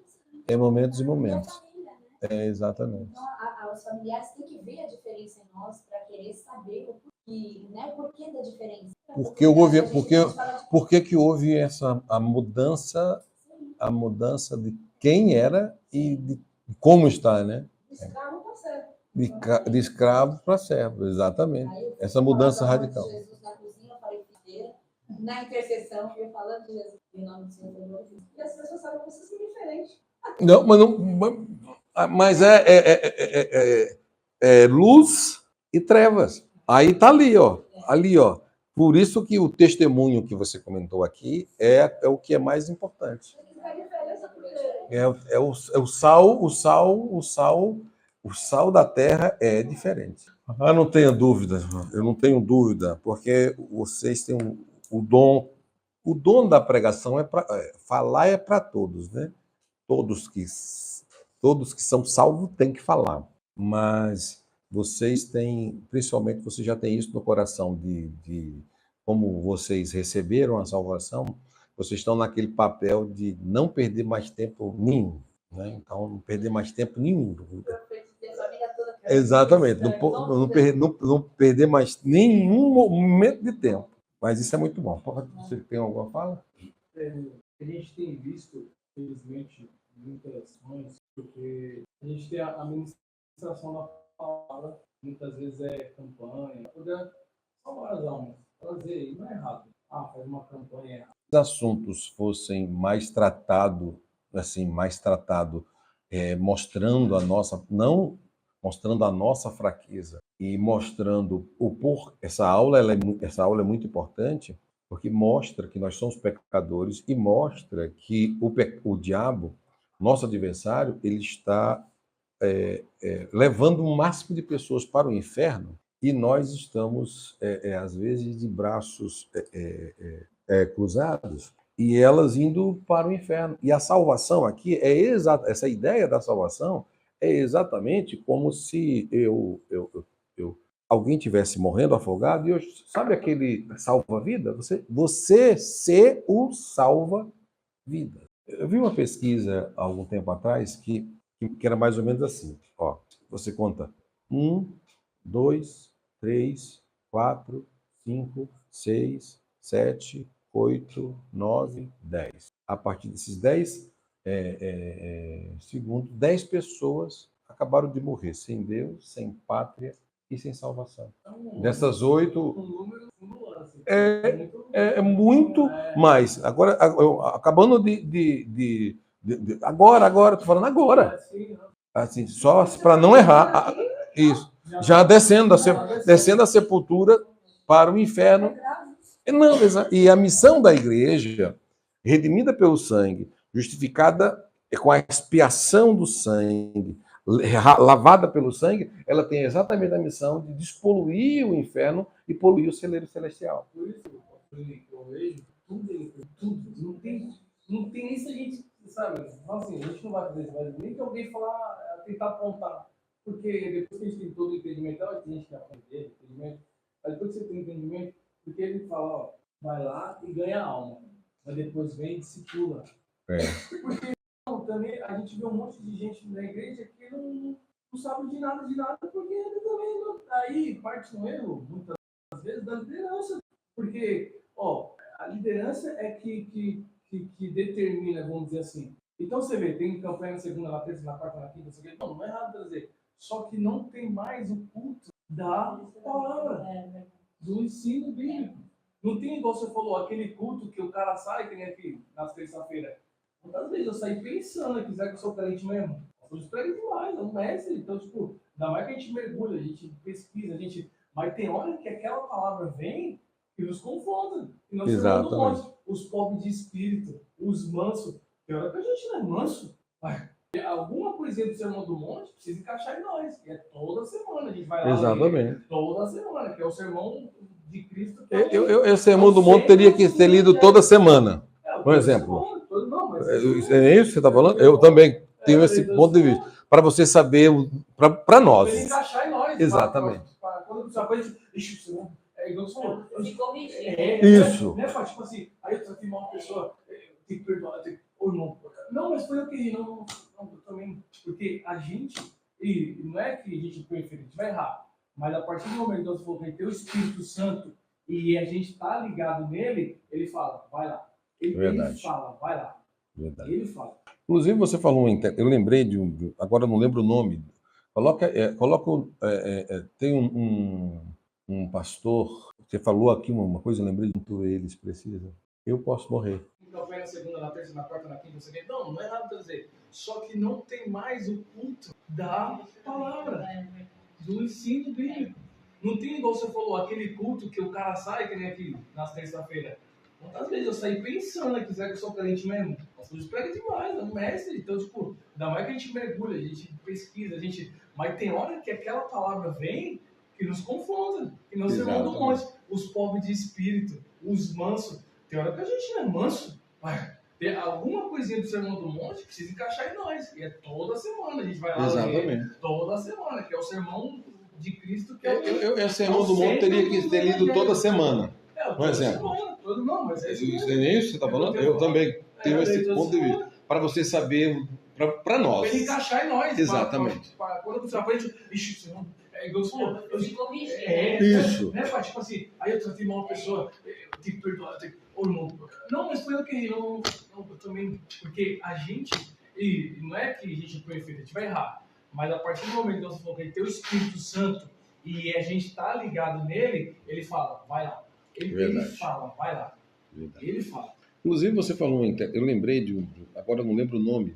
É momentos e momentos. Família, né? Exatamente. Então, os familiares têm que ver a diferença em nós para querer saber o porquê da diferença. Por que houve a mudança de quem era e de como está, né? Escravo para servo. De escravo para servo, exatamente. Essa mudança radical. Jesus na cozinha, eu falei primeiro, na intercessão, eu falando de Jesus em nome do Senhor. E as pessoas sabem que vocês são diferentes. Não, mas é luz e trevas. Aí tá ali, ó. Ali, ó. Por isso que o testemunho que você comentou aqui é o que é mais importante. O sal da terra é diferente. Ah, não tenha dúvida, eu não tenho dúvida, porque vocês têm o dom. O dom da pregação falar é para todos, né? Todos que são salvos têm que falar. Mas vocês têm, principalmente, você já tem isso no coração de como vocês receberam a salvação, vocês estão naquele papel de não perder mais tempo nenhum, né? Então, não perder mais tempo nenhum. Exatamente, não perder mais nenhum momento de tempo. Mas isso é muito bom. Você tem alguma fala? A gente tem visto, infelizmente, muitas mães, porque a gente tem a ministração da palavra, muitas vezes é campanha, poder salvar as almas. Trazer, não é errado. Faz uma campanha errada. Os assuntos fossem mais tratados, assim, mostrando a nossa, não mostrando a nossa fraqueza e mostrando essa aula é muito importante porque mostra que nós somos pecadores e mostra que o diabo, nosso adversário, ele está levando o máximo de pessoas para o inferno e nós estamos, às vezes, de braços cruzados e elas indo para o inferno. E a salvação aqui essa ideia da salvação é exatamente como se alguém tivesse morrendo afogado e sabe aquele salva-vida? Você ser o salva-vida. Eu vi uma pesquisa há algum tempo atrás que era mais ou menos assim. Ó, você conta 1, 2, 3, 4, 5, 6, 7, 8, 9, 10. A partir desses 10 segundos, 10 pessoas acabaram de morrer sem Deus, sem pátria e sem salvação. Dessas 8... É muito mais. Agora, acabando agora, estou falando agora. Assim, só para não errar. Isso. Já descendo a sepultura para o inferno. Não, e a missão da igreja, redimida pelo sangue, justificada com a expiação do sangue, lavada pelo sangue, ela tem exatamente a missão de despoluir o inferno e poluir o celeiro celestial. Por isso, eu vejo tudo. Não tem nem se a gente, sabe? Assim, a gente não vai fazer isso, mas nem que alguém falar, tentar apontar. Porque depois que a gente tem todo o entendimento, tem gente que aprende entendimento, mas depois que você tem entendimento, porque ele fala, ó, vai lá e ganha alma, mas depois vem e discipula. Porque também a gente vê um monte de gente na igreja que não sabe de nada, porque ele também não. Aí parte um erro, muitas vezes, da liderança. Porque, ó, a liderança é que determina, vamos dizer assim. Então você vê, tem campanha na segunda, na terça, na quarta, na quinta, não é errado trazer. Só que não tem mais o culto da palavra, do ensino bíblico. Não tem, igual você falou, aquele culto que o cara sai, que nem aqui, nas terça-feiras. Muitas vezes eu saí pensando, quiser que eu sou crente mesmo. Eu esprego demais, é um mestre. Então, tipo, ainda mais que a gente mergulha, a gente pesquisa, mas tem hora que aquela palavra vem e nos confronta. E nós somos do monte. Os pobres de espírito, os mansos. Tem hora que a gente não é manso. Alguma coisinha do Sermão do Monte precisa encaixar em nós. E é toda semana. A gente vai lá. Exatamente. Toda semana, que é o sermão de Cristo. Esse Sermão do Monte teria que ser lido toda semana. Por exemplo. É isso que você está falando? Eu também tenho esse ponto de vista. Para você saber, para nós. Para encaixar em nós. Exatamente. Quando você aprende, é igual você falou. Se corrigir. Isso. Tipo assim, aí eu tratei mal uma pessoa, tem que perdoar, ou não. Não, mas foi eu que não, eu também. Porque a gente, e não é que a gente prefere, a gente vai errar, mas a partir do momento que você falou que tem o Espírito Santo e a gente está ligado nele, ele fala, vai lá. Ele fala, vai lá. Verdade. Ele fala. Inclusive, você falou, eu lembrei agora eu não lembro o nome. Tem um pastor, você falou aqui uma coisa, eu lembrei de tudo eles precisam. Eu posso morrer. Campanha na segunda, na terça, na quarta, na quinta, não é nada dizer. Só que não tem mais o culto da palavra, do ensino bíblico. Não tem, igual você falou, aquele culto que o cara sai, que nem aqui, nas terça-feira. Muitas vezes eu saí pensando, quiser que eu sou crente mesmo. Eu esprego demais, é um mestre. Então, tipo, ainda mais que a gente mergulha, a gente pesquisa, mas tem hora que aquela palavra vem que nos confronta, que não Sermão do Monte. Os pobres de espírito, os mansos. Tem hora que a gente não é manso, mas tem alguma coisinha do Sermão do Monte precisa encaixar em nós. E é toda semana, a gente vai lá ler, toda semana, que é o sermão de Cristo. Que o Sermão do Monte teria que ser lido toda semana. Por exemplo. Não, mas é isso que você está falando? Eu também tenho esse ponto de vista. Para você saber, para nós. Para ele encaixar em nós. Exatamente. Quando você aprende, é igual você falou. Se corrigir. Isso. Né, pai? Tipo assim, aí eu tratei mal uma pessoa, eu tenho que perdoar, ou não. Não, mas foi eu que não, eu também. Porque a gente, e não é que a gente é perfeito, a gente vai errar. Mas a partir do momento que você falou que ele tem o Espírito Santo e a gente tá ligado nele, ele fala, vai lá. Ele fala, vai lá. Verdade. Ele fala. Inclusive, você falou, eu lembrei agora eu não lembro o nome.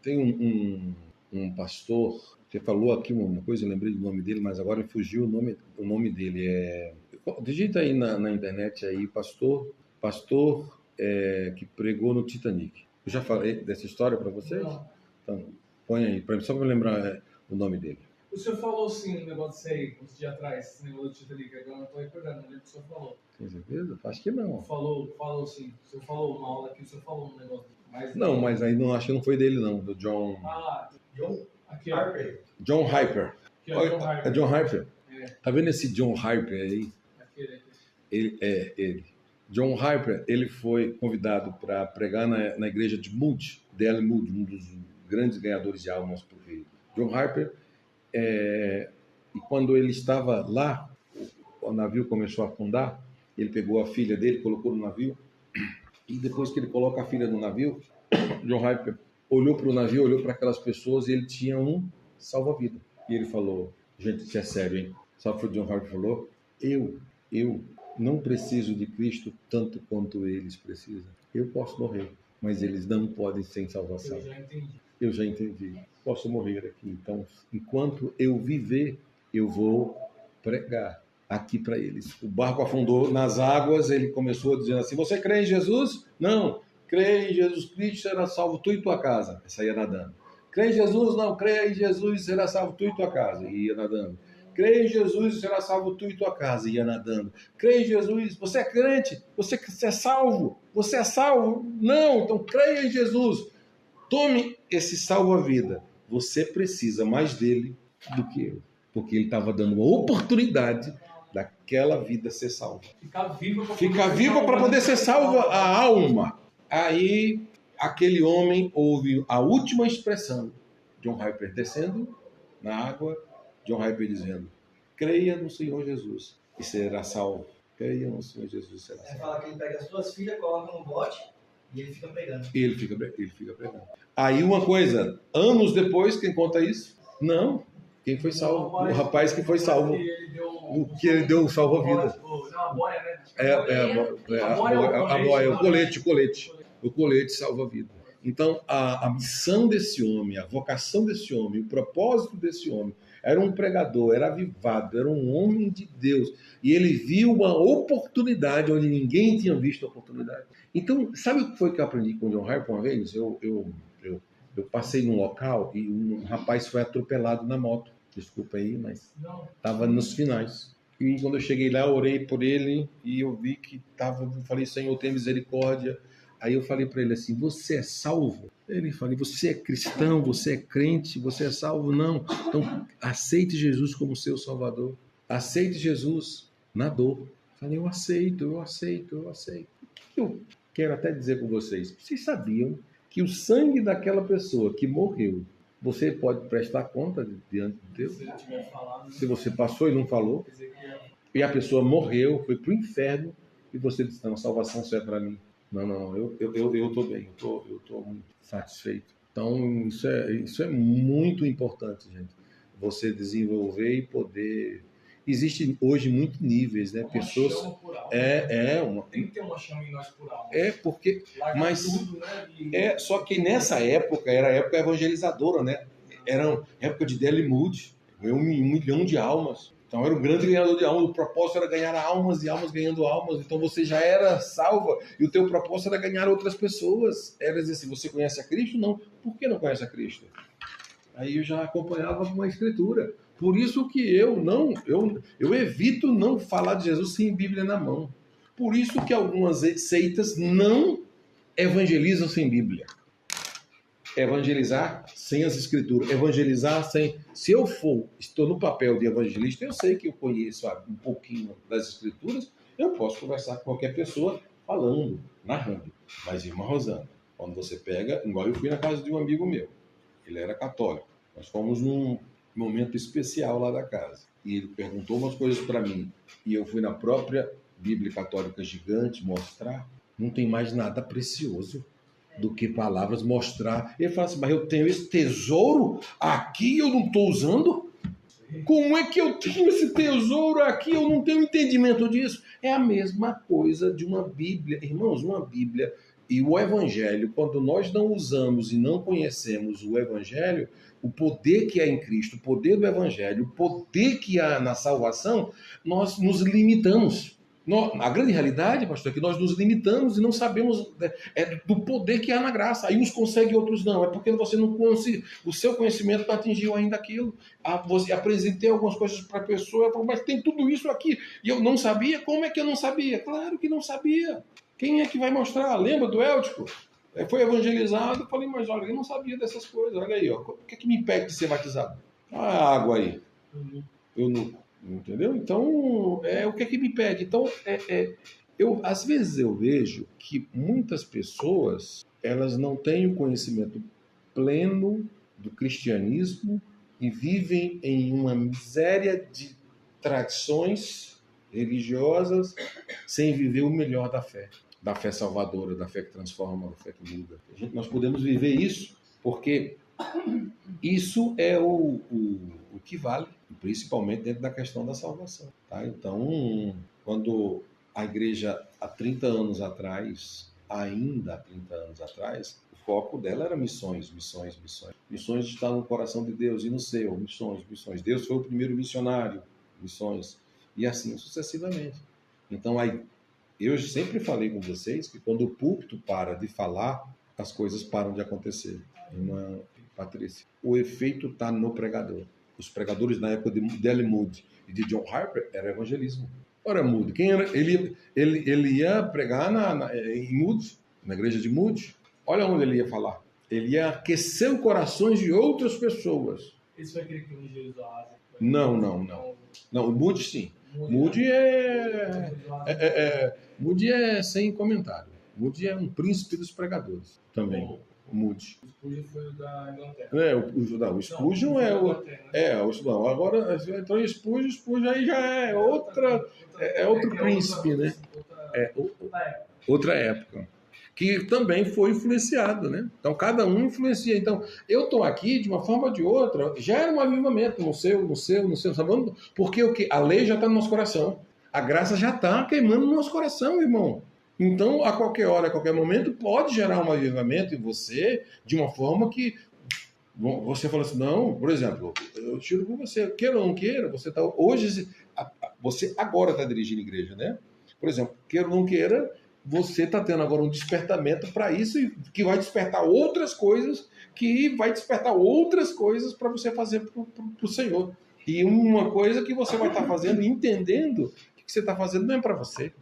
Tem um pastor, você falou aqui uma coisa, eu lembrei do nome dele, mas agora fugiu o nome dele. Digita aí na internet aí, pastor que pregou no Titanic. Eu já falei dessa história para vocês? Não. Então, põe aí, só para lembrar o nome dele. O senhor falou sim um negócio disso aí, uns dias atrás, esse negócio do Titanic, agora eu não tô recordando, não lembro o que o senhor falou. Tem certeza? Acho que não. Falou sim. O senhor falou uma aula aqui, o senhor falou um negócio. Não, mas aí acho que não foi dele não, do John... John? Aqui, ó. John Hyper. Aqui, ó, John Harper. É John Hyper? É. Tá vendo esse John Hyper aí? Aquele. Ele. John Hyper, ele foi convidado para pregar na igreja de Moody, D.L. Moody, um dos grandes ganhadores de almas por rei. John Hyper, e quando ele estava lá, o navio começou a afundar, ele pegou a filha dele, colocou no navio, e depois que ele coloca a filha no navio, John Hyper olhou para o navio, olhou para aquelas pessoas, e ele tinha um salva-vida. E ele falou, gente, isso é sério, hein? Sabe o que o John Hyper falou? Eu não preciso de Cristo tanto quanto eles precisam. Eu posso morrer, mas eles não podem sem salvação. Eu já entendi. Posso morrer aqui. Então, enquanto eu viver, eu vou pregar aqui para eles. O barco afundou nas águas, ele começou dizendo assim, você crê em Jesus? Não. Crê em Jesus Cristo, será salvo tu e tua casa. Essa ia nadando. Crê em Jesus? Não. Crê em Jesus, será salvo tu e tua casa. E ia nadando. Crê em Jesus, será salvo tu e tua casa. Ia nadando. Crê em Jesus, você é crente? Você é salvo? Você é salvo? Não, então creia em Jesus. Tome esse salva-vida. Você precisa mais dele do que eu. Porque ele estava dando uma oportunidade daquela vida ser salva. Ficar viva para poder ser salva a alma. Aí, aquele homem ouve a última expressão. John Hyper descendo na água, John Hyper dizendo, creia no Senhor Jesus e será salvo. Creia no Senhor Jesus e será salvo. Você fala que ele pega as suas filhas, coloca no bote e ele fica pregando. Ele fica pregando. Aí uma coisa, anos depois, quem conta isso? Não. Quem foi salvo? O rapaz que foi salvo. Ele deu o salva-vida. A boia, né? A boia, o colete. O colete salva-vida. Então, a missão desse homem, a vocação desse homem, o propósito desse homem, era um pregador, era avivado, era um homem de Deus. E ele viu uma oportunidade onde ninguém tinha visto a oportunidade. Então, sabe o que foi que eu aprendi com o John Harper uma vez? Eu passei num local e um rapaz foi atropelado na moto. Desculpa aí, mas estava nos finais. E quando eu cheguei lá, eu orei por ele e eu vi que estava... Eu falei, Senhor, tenha misericórdia. Aí eu falei para ele assim, você é salvo? Ele falou, você é cristão, você é crente, você é salvo? Não. Então, aceite Jesus como seu salvador. Aceite Jesus na dor. Eu falei, eu aceito. Eu quero até dizer com vocês, vocês sabiam que o sangue daquela pessoa que morreu, você pode prestar conta diante de Deus? Se você passou e não falou, e a pessoa morreu, foi para o inferno, e você disse, não, a salvação só é para mim. Não, eu estou bem, eu estou muito satisfeito. Então, isso é muito importante, gente. Você desenvolver e poder... Existem hoje muitos níveis, né? Pessoas... Chama por alma. Tem que ter uma chama em nós por alma. Porque... Mas... Tudo, né? Só que nessa época, era a época evangelizadora, né? Era a época de D.L. Moody, ganhou 1 milhão de almas. Então era um grande ganhador de almas, o propósito era ganhar almas e almas ganhando almas, então você já era salva e o teu propósito era ganhar outras pessoas. Era dizer assim, você conhece a Cristo? Não. Por que não conhece a Cristo? Aí eu já acompanhava uma escritura. Por isso que eu evito não falar de Jesus sem Bíblia na mão. Por isso que algumas seitas não evangelizam sem Bíblia. Evangelizar sem as escrituras, evangelizar sem... Se eu estou no papel de evangelista, eu sei que eu conheço um pouquinho das escrituras, eu posso conversar com qualquer pessoa falando, narrando. Mas, irmã Rosana, quando você pega... Igual eu fui na casa de um amigo meu, ele era católico, nós fomos num momento especial lá da casa, e ele perguntou umas coisas para mim, e eu fui na própria Bíblia Católica gigante mostrar, não tem mais nada precioso do que palavras, mostrar. Ele fala assim, mas eu tenho esse tesouro aqui e eu não estou usando? Como é que eu tenho esse tesouro aqui? Eu não tenho entendimento disso. É a mesma coisa de uma Bíblia. Irmãos, uma Bíblia e o Evangelho, quando nós não usamos e não conhecemos o Evangelho, o poder que há em Cristo, o poder do Evangelho, o poder que há na salvação, nós nos limitamos. A grande realidade, pastor, é que nós nos limitamos e não sabemos do poder que há na graça. Aí uns conseguem, outros não. É porque você não consegue, o seu conhecimento não atingiu ainda aquilo. Você apresentei algumas coisas para a pessoa, ela falou, mas tem tudo isso aqui. E eu não sabia? Como é que eu não sabia? Claro que não sabia. Quem é que vai mostrar? Lembra do Éltico? Foi evangelizado, eu falei, mas olha, eu não sabia dessas coisas. Olha aí, ó, o que é que me impede de ser batizado? A água aí. Eu não... Entendeu? Então, o que é que me pede? Então, às vezes eu vejo que muitas pessoas, elas não têm o conhecimento pleno do cristianismo e vivem em uma miséria de tradições religiosas sem viver o melhor da fé salvadora, da fé que transforma, da fé que muda. Nós podemos viver isso porque isso é o que vale, principalmente dentro da questão da salvação. Tá? Então, quando a igreja, há 30 anos atrás, ainda há 30 anos atrás, o foco dela era missões. Missões está no coração de Deus e no seu, missões. Deus foi o primeiro missionário, missões, e assim sucessivamente. Então, eu sempre falei com vocês que quando o púlpito para de falar, as coisas param de acontecer. Patrícia, o efeito está no pregador. Os pregadores na época de Dele Moody e de John Harper era evangelismo. Ora, Moody, quem era? Ele ia pregar em Moody, na igreja de Moody. Olha onde ele ia falar. Ele ia aquecer os corações de outras pessoas. Esse foi aquele que evangelizou a Ásia? Não. Não, o Moody sim. Moody é sem comentário. Moody é um príncipe dos pregadores também. Moody. O Spurgeon foi o da Inglaterra. O Spurgeon agora, então o Spurgeon aí já é outro príncipe, né? Outra época. Que também foi influenciado, né? Então, cada um influencia. Então, eu estou aqui, de uma forma ou de outra, já era um avivamento no seu, sabe? Porque a lei já está no nosso coração. A graça já está queimando no nosso coração, irmão. Então, a qualquer hora, a qualquer momento, pode gerar um avivamento em você, de uma forma que você fala assim, não, por exemplo, eu tiro com você, queira ou não queira, você agora está dirigindo igreja, né? Por exemplo, queira ou não queira, você está tendo agora um despertamento para isso, e que vai despertar outras coisas, para você fazer para o Senhor. E uma coisa que você vai estar fazendo, entendendo que você está fazendo não é para você.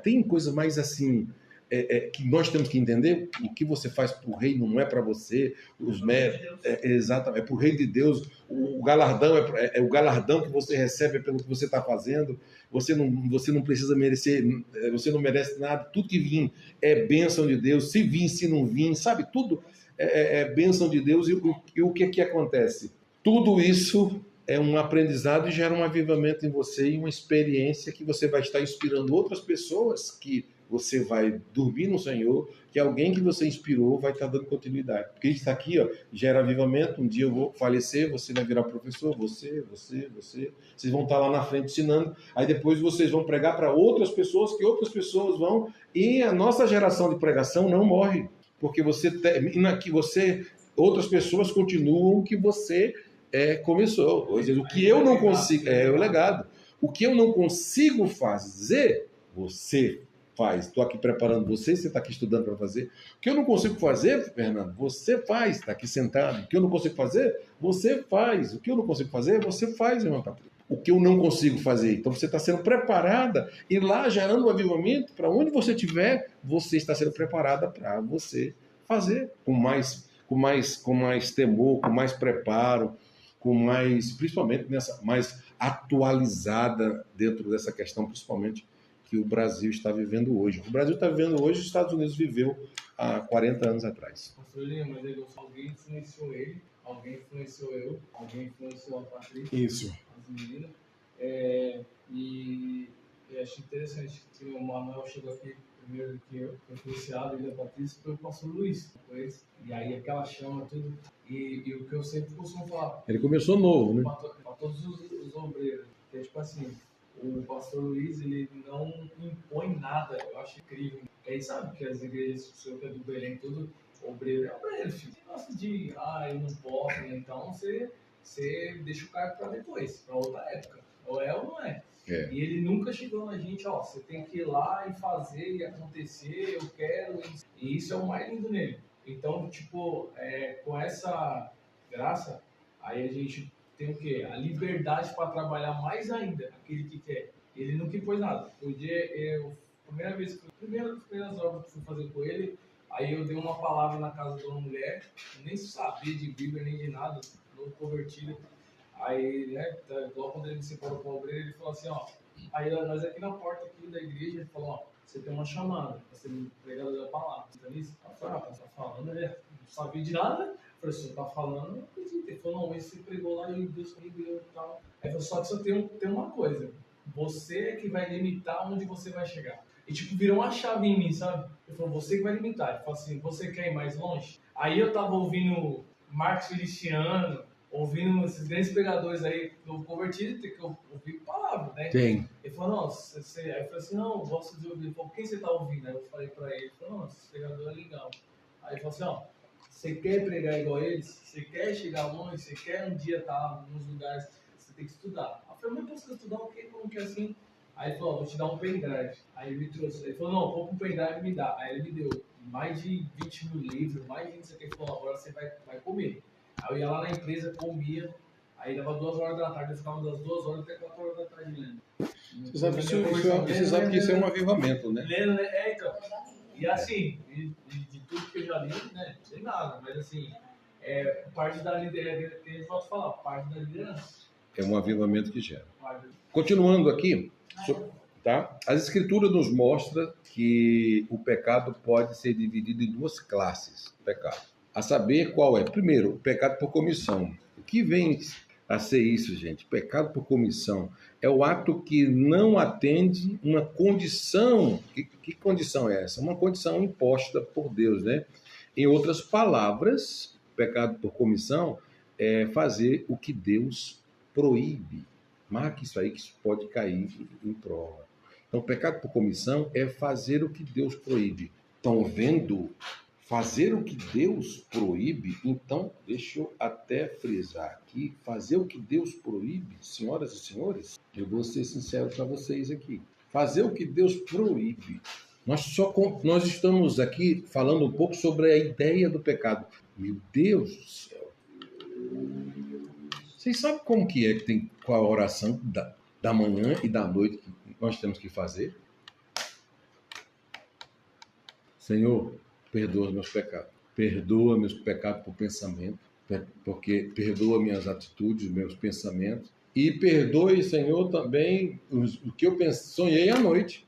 Tem coisa mais assim, que nós temos que entender. O que você faz para o reino não é para você. Exatamente, é para o reino de Deus. O galardão é o galardão que você recebe pelo que você está fazendo. Você não precisa merecer, você não merece nada. Tudo que vir é bênção de Deus. Se vir, se não vir, sabe? Tudo é bênção de Deus. E o que acontece? Tudo isso é um aprendizado e gera um avivamento em você e uma experiência que você vai estar inspirando outras pessoas, que você vai dormir no Senhor, que alguém que você inspirou vai estar dando continuidade. Porque isso aqui, gera avivamento. Um dia eu vou falecer, você vai virar professor, você. Vocês vão estar lá na frente ensinando. Aí depois vocês vão pregar para outras pessoas, que outras pessoas vão. E a nossa geração de pregação não morre. Porque outras pessoas continuam o que você começou. Ou seja, o que eu não consigo, é o legado. O que eu não consigo fazer, você faz. Estou aqui preparando você está aqui estudando para fazer. O que eu não consigo fazer, Fernando, você faz. Está aqui sentado. O que eu não consigo fazer, você faz. O que eu não consigo fazer, você faz, irmão Patrícia. O que eu não consigo fazer. Então você está sendo preparada e lá gerando um avivamento, para onde você estiver, você está sendo preparada para você fazer com mais temor, com mais preparo, principalmente mais atualizada dentro dessa questão, principalmente que o Brasil está vivendo hoje. O Brasil está vivendo hoje, os Estados Unidos viveu há 40 anos atrás. Pastor Lima, mas alguém influenciou ele, alguém influenciou eu, alguém influenciou a Patrícia. Isso. As meninas. E acho interessante que o Manuel chegou aqui primeiro que eu, foi influenciado, ele e a Patrícia, foi o pastor Luiz depois. E aí aquela chama, tudo. E o que eu sempre costumo falar. Ele começou novo, né? O todos os obreiros. Que é tipo assim, o pastor Luiz, ele não impõe nada, eu acho incrível. Porque aí sabe que as igrejas, o senhor que é do Belém, tudo, obreiro é obreiro, filho. Você gosta de, eu não posso, né? Então você deixa o cargo para depois, para outra época. Ou é ou não é. E ele nunca chegou na gente, você tem que ir lá e fazer e acontecer, eu quero. E isso é o mais lindo nele. Então, tipo, com essa graça, aí a gente tem o quê? A liberdade para trabalhar mais ainda, aquele que quer. Ele nunca impôs nada. O dia, primeiras obras que fui fazer com ele, aí eu dei uma palavra na casa de uma mulher, nem sabia de Bíblia nem de nada, novo convertido. Aí, né, logo quando ele me separou com o obreiro, ele falou assim, aí nós aqui na porta aqui da igreja, ele falou, você tem uma chamada, você me pregador da palavra, você tá nisso? Eu falei, tá falando, né? Não sabia de nada. Eu falei, se você tá falando, eu não acredito. Ele falou, não, mas você pregou lá e Deus me deu e tal. Aí falou, só que só tem uma coisa, você é que vai limitar onde você vai chegar. E tipo, virou uma chave em mim, sabe? Ele falou, você que vai limitar. Ele falou assim, você quer ir mais longe? Aí eu tava ouvindo Marcos Feliciano, ouvindo esses grandes pregadores aí do convertido, que eu ouvi palavra, né? Tem. Ele falou, não, aí eu falei assim, não, eu gosto de ouvir. Ele falou, quem você tá ouvindo? Aí eu falei pra ele, falou, não, esse pregador é legal. Aí ele falou assim, você quer pregar igual eles? Você quer chegar longe? Você quer um dia estar nos lugares? Você tem que estudar. Aí eu falei, mas posso estudar o quê? Como que é assim? Aí ele falou, vou te dar um pendrive. Aí ele me trouxe. Ele falou, não, compra um pendrive e me dá. Aí ele me deu mais de 20 mil livros, mais de 20 aqui. Ele falou, agora você vai comer. Aí eu ia lá na empresa, comia. Aí dava 2 horas da tarde, eu ficava das 2 horas até 4 horas da tarde lendo. Você sabe que isso é um avivamento, né? Lendo, né? Então. E assim, de tudo que eu já li, né? Não sei nada, mas assim, parte da liderança, que a gente pode falar, parte da liderança. É um avivamento que gera. Continuando aqui, tá? As escrituras nos mostram que o pecado pode ser dividido em 2 classes. Pecado. A saber qual é? Primeiro, o pecado por comissão. O que vem a ser isso, gente? Pecado por comissão é o ato que não atende uma condição. Que condição é essa? Uma condição imposta por Deus, né? Em outras palavras, pecado por comissão é fazer o que Deus proíbe. Marque isso aí, que isso pode cair em prova. Então, pecado por comissão é fazer o que Deus proíbe. Estão vendo? Fazer o que Deus proíbe, então, deixa eu até frisar aqui, fazer o que Deus proíbe, senhoras e senhores, eu vou ser sincero para vocês aqui. Fazer o que Deus proíbe. Nós estamos aqui falando um pouco sobre a ideia do pecado. Meu Deus do céu. Vocês sabem como que tem qual a oração da manhã e da noite que nós temos que fazer? Senhor, perdoa meus pecados. Perdoa meus pecados por pensamento, porque perdoa minhas atitudes, meus pensamentos. E perdoe, Senhor, também o que eu sonhei à noite.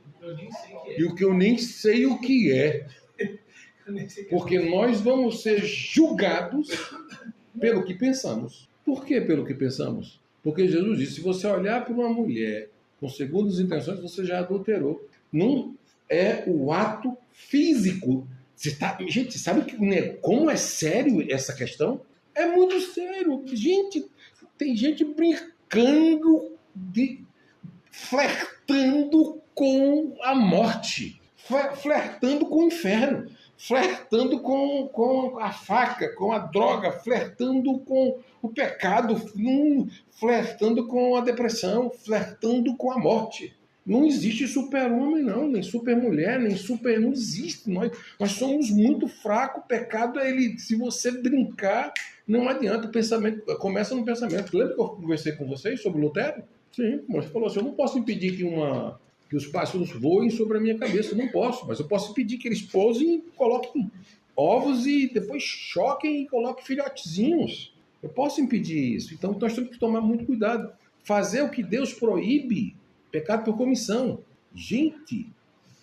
E o que eu nem sei o que é. Porque nós vamos ser julgados pelo que pensamos. Por que pelo que pensamos? Porque Jesus disse, se você olhar para uma mulher com segundas intenções, você já adulterou. Não é o ato físico. Gente, sabe como é sério essa questão? É muito sério. Gente, tem gente brincando, flertando com a morte, flertando com o inferno, flertando com a faca, com a droga, flertando com o pecado, flertando com a depressão, flertando com a morte. Não existe super-homem, não, nem super-mulher, nem super... Não existe. Nós somos muito fracos. O pecado, se você brincar, não adianta. O pensamento começa no pensamento. Lembra que eu conversei com vocês sobre Lutero? Sim, você falou assim, eu não posso impedir que os pássaros voem sobre a minha cabeça. Não posso, mas eu posso impedir que eles pousem e coloquem ovos e depois choquem e coloquem filhotezinhos. Eu posso impedir isso. Então, nós temos que tomar muito cuidado. Fazer o que Deus proíbe, pecado por comissão. Gente,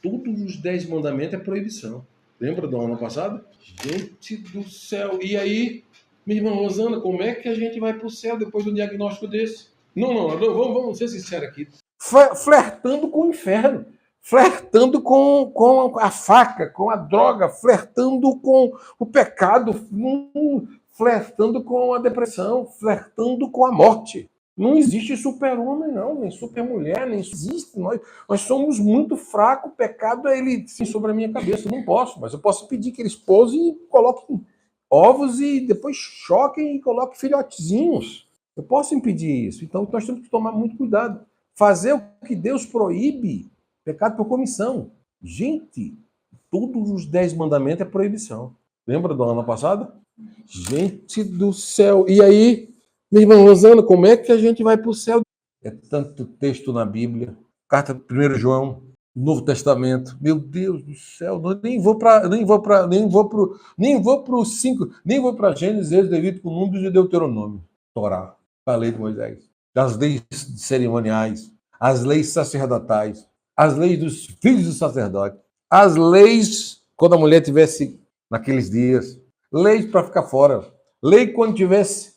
todos os 10 mandamentos é proibição. Lembra do ano passado? Gente do céu. E aí, minha irmã Rosana, como é que a gente vai para o céu depois de um diagnóstico desse? Não, vamos ser sinceros aqui. Flertando com o inferno. Flertando com a faca, com a droga. Flertando com o pecado. Flertando com a depressão. Flertando com a morte. Não existe super-homem, não, nem super-mulher, nem existe. Nós somos muito fracos, o pecado é ele sim, sobre a minha cabeça. Eu não posso, mas eu posso pedir que eles pousem e coloquem ovos e depois choquem e coloquem filhotezinhos. Eu posso impedir isso. Então nós temos que tomar muito cuidado. Fazer o que Deus proíbe, pecado por comissão. Gente, todos os 10 mandamentos é proibição. Lembra do ano passado? Gente do céu. E aí, minha irmã Rosana, como é que a gente vai para o céu? É tanto texto na Bíblia. Carta de 1 João, Novo Testamento. Meu Deus do céu, nem vou para o 5, nem vou para Gênesis, Levítico, Números e Deuteronômio. Torá, a lei de Moisés. As leis cerimoniais, as leis sacerdotais, as leis dos filhos do sacerdote, as leis quando a mulher tivesse naqueles dias, leis para ficar fora, lei quando tivesse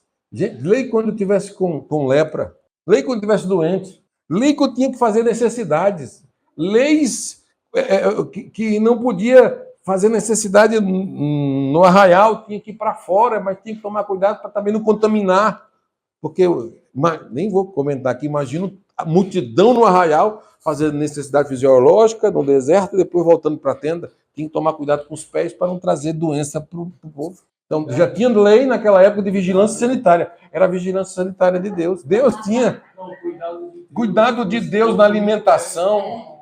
com lepra, lei quando tivesse doente, lei quando tinha que fazer necessidades, leis que não podia fazer necessidade no arraial, tinha que ir para fora, mas tinha que tomar cuidado para também não contaminar, porque nem vou comentar aqui, imagino a multidão no arraial fazendo necessidade fisiológica no deserto e depois voltando para a tenda. Tinha que tomar cuidado com os pés para não trazer doença para o povo. Então, já tinha lei naquela época de vigilância sanitária. Era a vigilância sanitária de Deus. Deus tinha cuidado de Deus na alimentação,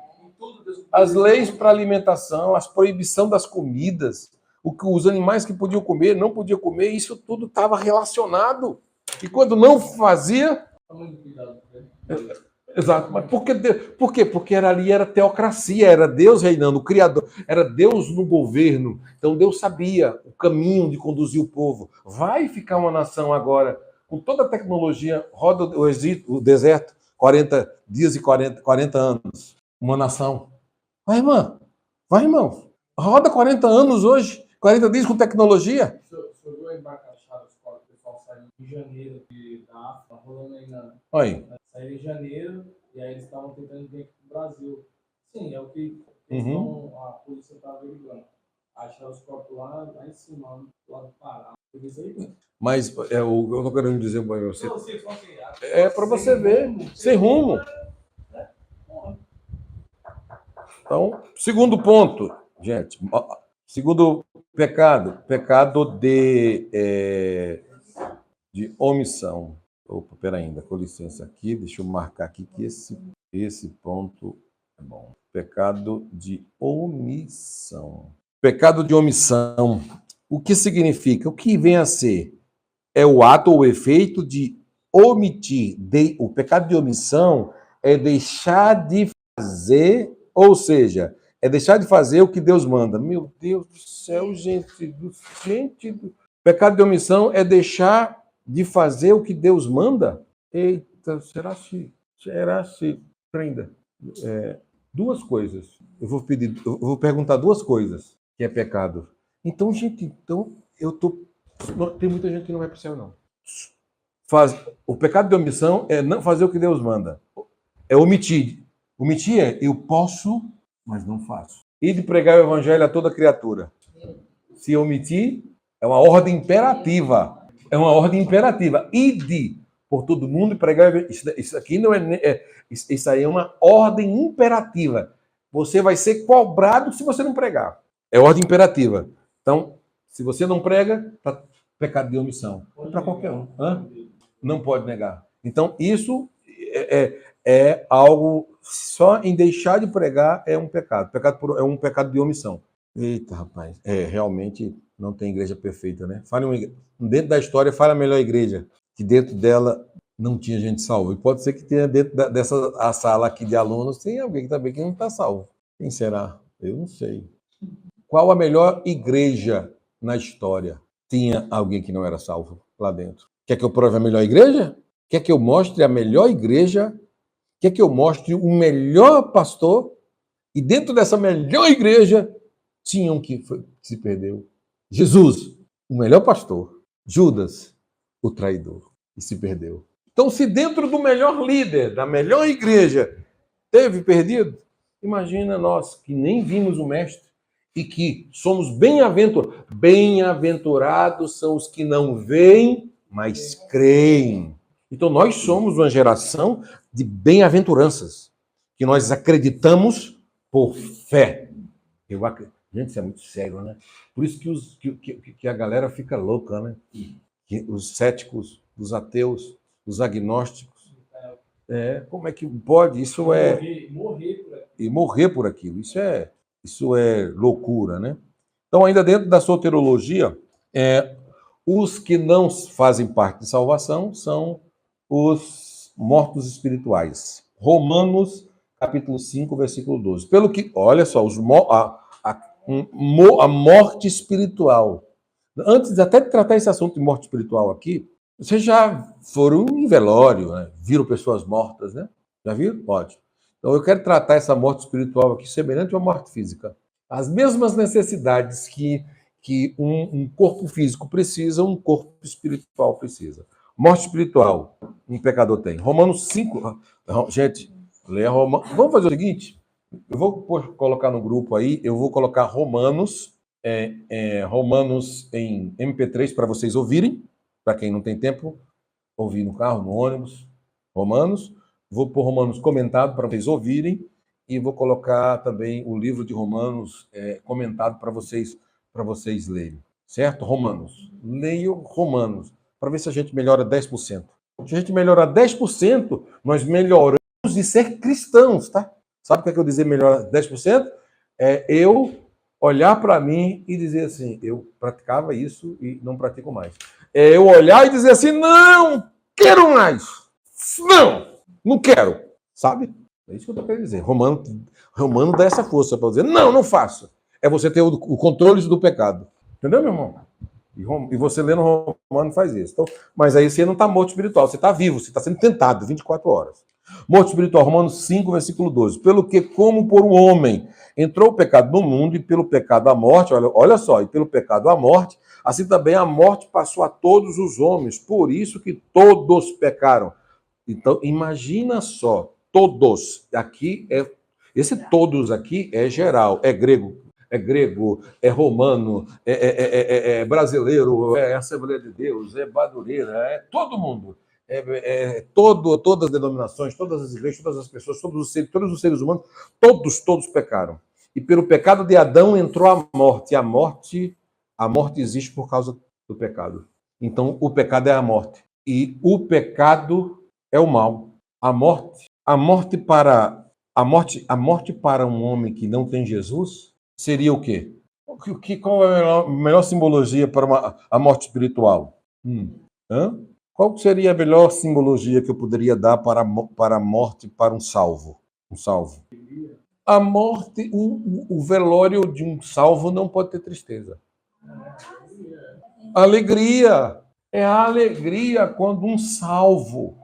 as leis para alimentação, as proibição das comidas, o que os animais que podiam comer, não podiam comer, isso tudo estava relacionado. E quando não fazia... Exato, mas por quê? Porque era teocracia, era Deus reinando, o Criador, era Deus no governo. Então Deus sabia o caminho de conduzir o povo. Vai ficar uma nação agora, com toda a tecnologia, roda o deserto, 40 dias e 40 anos. Uma nação. Vai, irmã. Vai, irmão. Roda 40 anos hoje, 40 dias com tecnologia. O senhor viu a embaixada dos quatro pessoal saindo em janeiro da África, rolando aí saíram em janeiro, e aí eles estavam tentando vir aqui pro Brasil. Sim, é o que a polícia está averiguando. Acharam os corpos lá em cima, lá do Pará. Mas eu estou querendo dizer para você. É para você ver, sem rumo. Então, segundo ponto, gente. Segundo pecado de omissão. Opa, peraí, ainda, com licença aqui, deixa eu marcar aqui que esse ponto é bom. Pecado de omissão. Pecado de omissão. O que significa? O que vem a ser? É o ato ou o efeito de omitir. O pecado de omissão é deixar de fazer, ou seja, é deixar de fazer o que Deus manda. Meu Deus do céu, gente. Pecado de omissão é deixar de fazer o que Deus manda? Eita, será se prenda? Duas coisas. Eu vou perguntar duas coisas que é pecado. Então, gente, tem muita gente que não vai para o céu, não. O pecado de omissão é não fazer o que Deus manda. É omitir. Omitir é eu posso, mas não faço. E de pregar o evangelho a toda criatura. Se omitir, é uma ordem imperativa. É uma ordem imperativa. Ide por todo mundo e pregar. Isso aqui não isso aí é uma ordem imperativa. Você vai ser cobrado se você não pregar. É ordem imperativa. Então, se você não prega, tá pecado de omissão. É para qualquer um. Não pode negar. Então, isso é algo só em deixar de pregar é um pecado. É um pecado de omissão. Eita, rapaz. Realmente não tem igreja perfeita, né? Dentro da história, fala a melhor igreja, que dentro dela não tinha gente salva. E pode ser que tenha dentro dessa sala aqui de alunos, tem alguém também que não está salvo. Quem será? Eu não sei. Qual a melhor igreja na história? Tinha alguém que não era salvo lá dentro. Quer que eu prove a melhor igreja? Quer que eu mostre a melhor igreja? Quer que eu mostre o melhor pastor? E dentro dessa melhor igreja, tinha um que se perdeu. Jesus, o melhor pastor. Judas, o traidor, e se perdeu. Então, se dentro do melhor líder, da melhor igreja, teve perdido, imagina nós que nem vimos o mestre e que somos bem-aventurados são os que não veem, mas creem. Então, nós somos uma geração de bem-aventuranças, que nós acreditamos por fé. Gente, isso é muito sério, né? Por isso que a galera fica louca, né? Que os céticos, os ateus, os agnósticos. Como é que pode? Isso é... Morrer por aqui. E morrer por aquilo. Isso é loucura, né? Então, ainda dentro da soterologia, os que não fazem parte de salvação são os mortos espirituais. Romanos, capítulo 5, versículo 12. Pelo que, olha só, a morte espiritual. Antes até de tratar esse assunto de morte espiritual aqui, vocês já foram em velório, né? Viram pessoas mortas, né? Já viram? Pode. Então, eu quero tratar essa morte espiritual aqui semelhante a uma morte física. As mesmas necessidades que um corpo físico precisa, um corpo espiritual precisa. Morte espiritual, um pecador tem. Romanos 5. Gente, leia Romanos. Vamos fazer o seguinte: eu vou colocar no grupo aí, eu vou colocar Romanos, Romanos em MP3 para vocês ouvirem, para quem não tem tempo, ouvir no carro, no ônibus. Romanos. Vou pôr Romanos comentado para vocês ouvirem e vou colocar também o livro de Romanos comentado para vocês lerem. Certo? Romanos. Leio Romanos para ver se a gente melhora 10%. Se a gente melhorar 10%, nós melhoramos de ser cristãos, tá? Sabe o que é que eu dizer melhorar 10%? É eu olhar para mim e dizer assim, eu praticava isso e não pratico mais. É eu olhar e dizer assim, não quero mais. Não quero. Sabe? É isso que eu estou querendo dizer. Romano dá essa força para dizer, não faço. É você ter o controle do pecado. Entendeu, meu irmão? E você lendo Romano faz isso. Então, mas aí você não está morto espiritual, você está vivo, você está sendo tentado 24 horas. Morto espiritual, Romanos 5, versículo 12. Pelo que, como por um homem entrou o pecado no mundo, e pelo pecado a morte, olha só, e pelo pecado a morte, assim também a morte passou a todos os homens, por isso que todos pecaram. Então, imagina só, todos, esse todos aqui é geral, é grego, é romano, é brasileiro, é Assembleia de Deus, é Madureira, é todo mundo. Todas as denominações, todas as igrejas, todas as pessoas, todos os seres humanos, todos pecaram. E pelo pecado de Adão entrou a morte, e a morte existe por causa do pecado. Então, o pecado é a morte. E o pecado é o mal. A morte para um homem que não tem Jesus seria o quê? Qual é a melhor simbologia para a morte espiritual? Qual seria a melhor simbologia que eu poderia dar para a morte para um salvo? A morte, o velório de um salvo não pode ter tristeza. Alegria. É a alegria quando um salvo.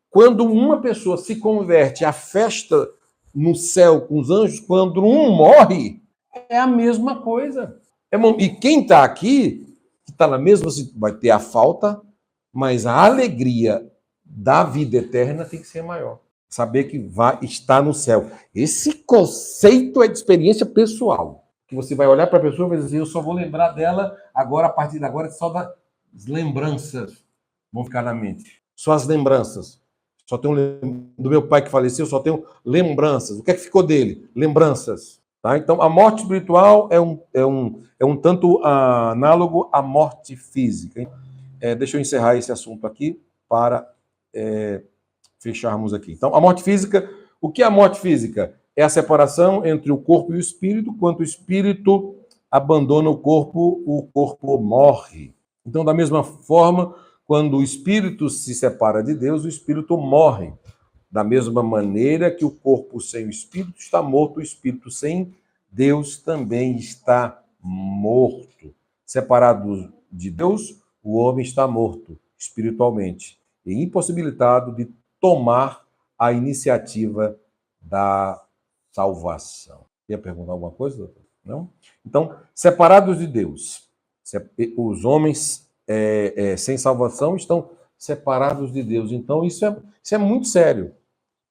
Quando uma pessoa se converte, a festa no céu com os anjos, quando um morre, é a mesma coisa. E quem está aqui, que está na mesma situação, vai ter a falta, mas a alegria da vida eterna tem que ser maior. Saber que vai estar no céu. Esse conceito é de experiência pessoal. Que você vai olhar para a pessoa e vai dizer, eu só vou lembrar dela agora, a partir de agora, só das lembranças vão ficar na mente. Só as lembranças. Só tenho do meu pai que faleceu, só tenho lembranças. O que é que ficou dele? Lembranças. Tá? Então, a morte espiritual é um tanto análogo à morte física. Deixa eu encerrar esse assunto aqui para fecharmos aqui. Então, a morte física, o que é a morte física? É a separação entre o corpo e o espírito. Quando o espírito abandona o corpo morre. Então, da mesma forma, quando o espírito se separa de Deus, o espírito morre. Da mesma maneira que o corpo sem o espírito está morto, o espírito sem Deus também está morto. Separado de Deus, o homem está morto espiritualmente e impossibilitado de tomar a iniciativa da salvação. Quer perguntar alguma coisa, doutor? Não? Então, separados de Deus, os homens sem salvação estão separados de Deus. Então, isso é muito sério.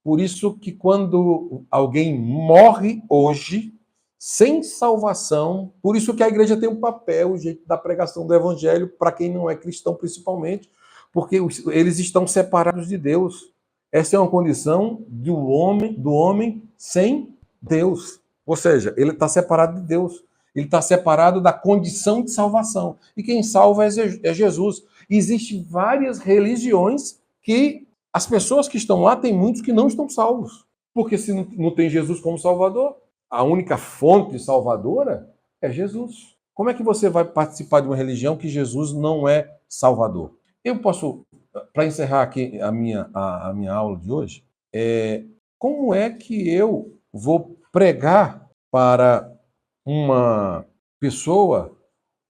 Por isso que quando alguém morre hoje, sem salvação, por isso que a igreja tem um papel, o jeito da pregação do evangelho, para quem não é cristão principalmente, porque eles estão separados de Deus. Essa é uma condição do homem sem Deus. Ou seja, ele está separado de Deus. Ele está separado da condição de salvação. E quem salva é Jesus. E existem várias religiões que as pessoas que estão lá, tem muitos que não estão salvos. Porque se não tem Jesus como Salvador, a única fonte salvadora é Jesus. Como é que você vai participar de uma religião que Jesus não é Salvador? Eu posso, para encerrar aqui a minha aula de hoje, como é que eu vou pregar para uma pessoa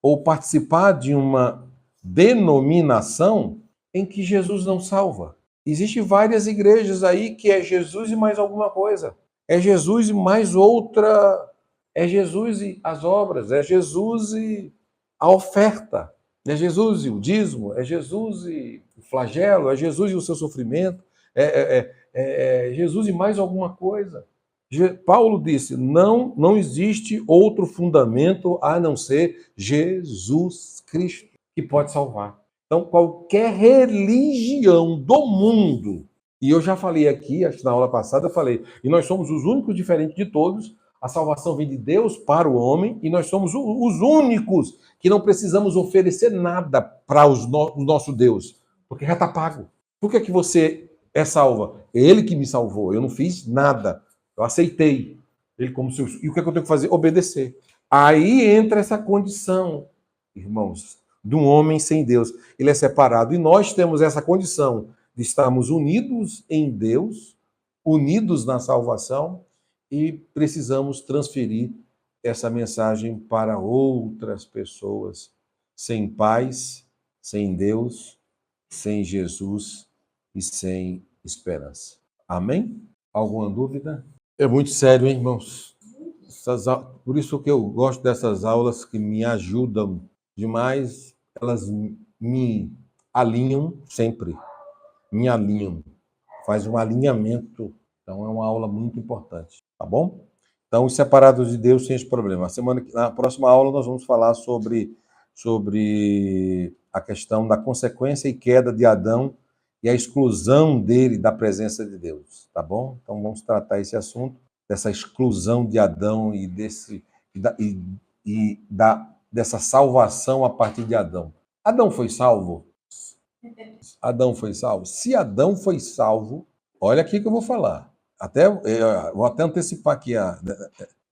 ou participar de uma denominação em que Jesus não salva? Existem várias igrejas aí que é Jesus e mais alguma coisa. É Jesus e mais outra. É Jesus e as obras. É Jesus e a oferta. É Jesus e o dízimo. É Jesus e o flagelo. É Jesus e o seu sofrimento. É Jesus e mais alguma coisa. Paulo disse: não existe outro fundamento a não ser Jesus Cristo que pode salvar. Então, qualquer religião do mundo, e eu já falei aqui, acho que na aula passada eu falei, e nós somos os únicos diferentes de todos, a salvação vem de Deus para o homem, e nós somos os únicos que não precisamos oferecer nada para o nosso Deus, porque já está pago. Por que que você é salva? Ele que me salvou, eu não fiz nada, eu aceitei ele como seu... E o que é que eu tenho que fazer? Obedecer. Aí entra essa condição, irmãos, de um homem sem Deus. Ele é separado. E nós temos essa condição de estarmos unidos em Deus, unidos na salvação, e precisamos transferir essa mensagem para outras pessoas sem paz, sem Deus, sem Jesus e sem esperança. Amém? Alguma dúvida? É muito sério, hein, irmãos? Por isso que eu gosto dessas aulas que me ajudam demais, elas me alinham sempre, me alinham, faz um alinhamento, então é uma aula muito importante, tá bom? Então, os separados de Deus sem esse problema. Na próxima aula nós vamos falar sobre a questão da consequência e queda de Adão e a exclusão dele da presença de Deus, tá bom? Então vamos tratar esse assunto, dessa exclusão de Adão e dessa salvação a partir de Adão. Adão foi salvo? Adão foi salvo? Se Adão foi salvo, olha aqui que eu vou falar. Vou até antecipar aqui.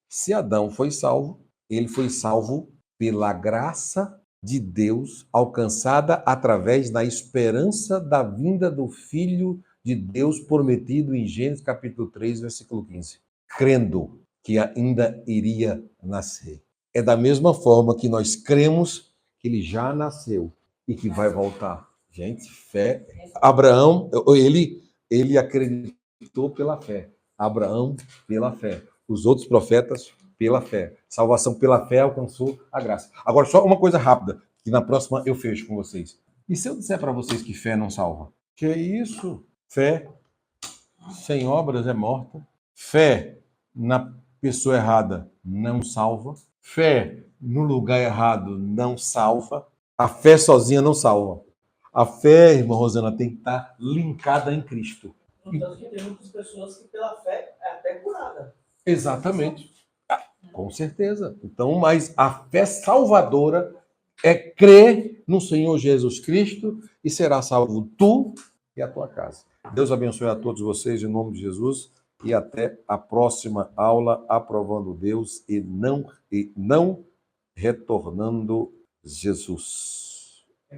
Se Adão foi salvo, ele foi salvo pela graça de Deus, alcançada através da esperança da vinda do Filho de Deus prometido em Gênesis capítulo 3, versículo 15. Crendo que ainda iria nascer. É da mesma forma que nós cremos que ele já nasceu e que vai voltar. Gente, fé. Abraão, ele acreditou pela fé. Abraão, pela fé. Os outros profetas, pela fé. Salvação pela fé alcançou a graça. Agora, só uma coisa rápida, que na próxima eu fecho com vocês. E se eu disser para vocês que fé não salva? Que é isso? Fé sem obras é morta. Fé na pessoa errada não salva. Fé no lugar errado não salva. A fé sozinha não salva. A fé, irmã Rosana, tem que estar linkada em Cristo. Tanto que tem muitas pessoas que pela fé é até curada. Exatamente. Com certeza. Então, mas a fé salvadora é crer no Senhor Jesus Cristo e será salvo tu e a tua casa. Deus abençoe a todos vocês em nome de Jesus e até a próxima aula, aprovando Deus e não retornando Jesus.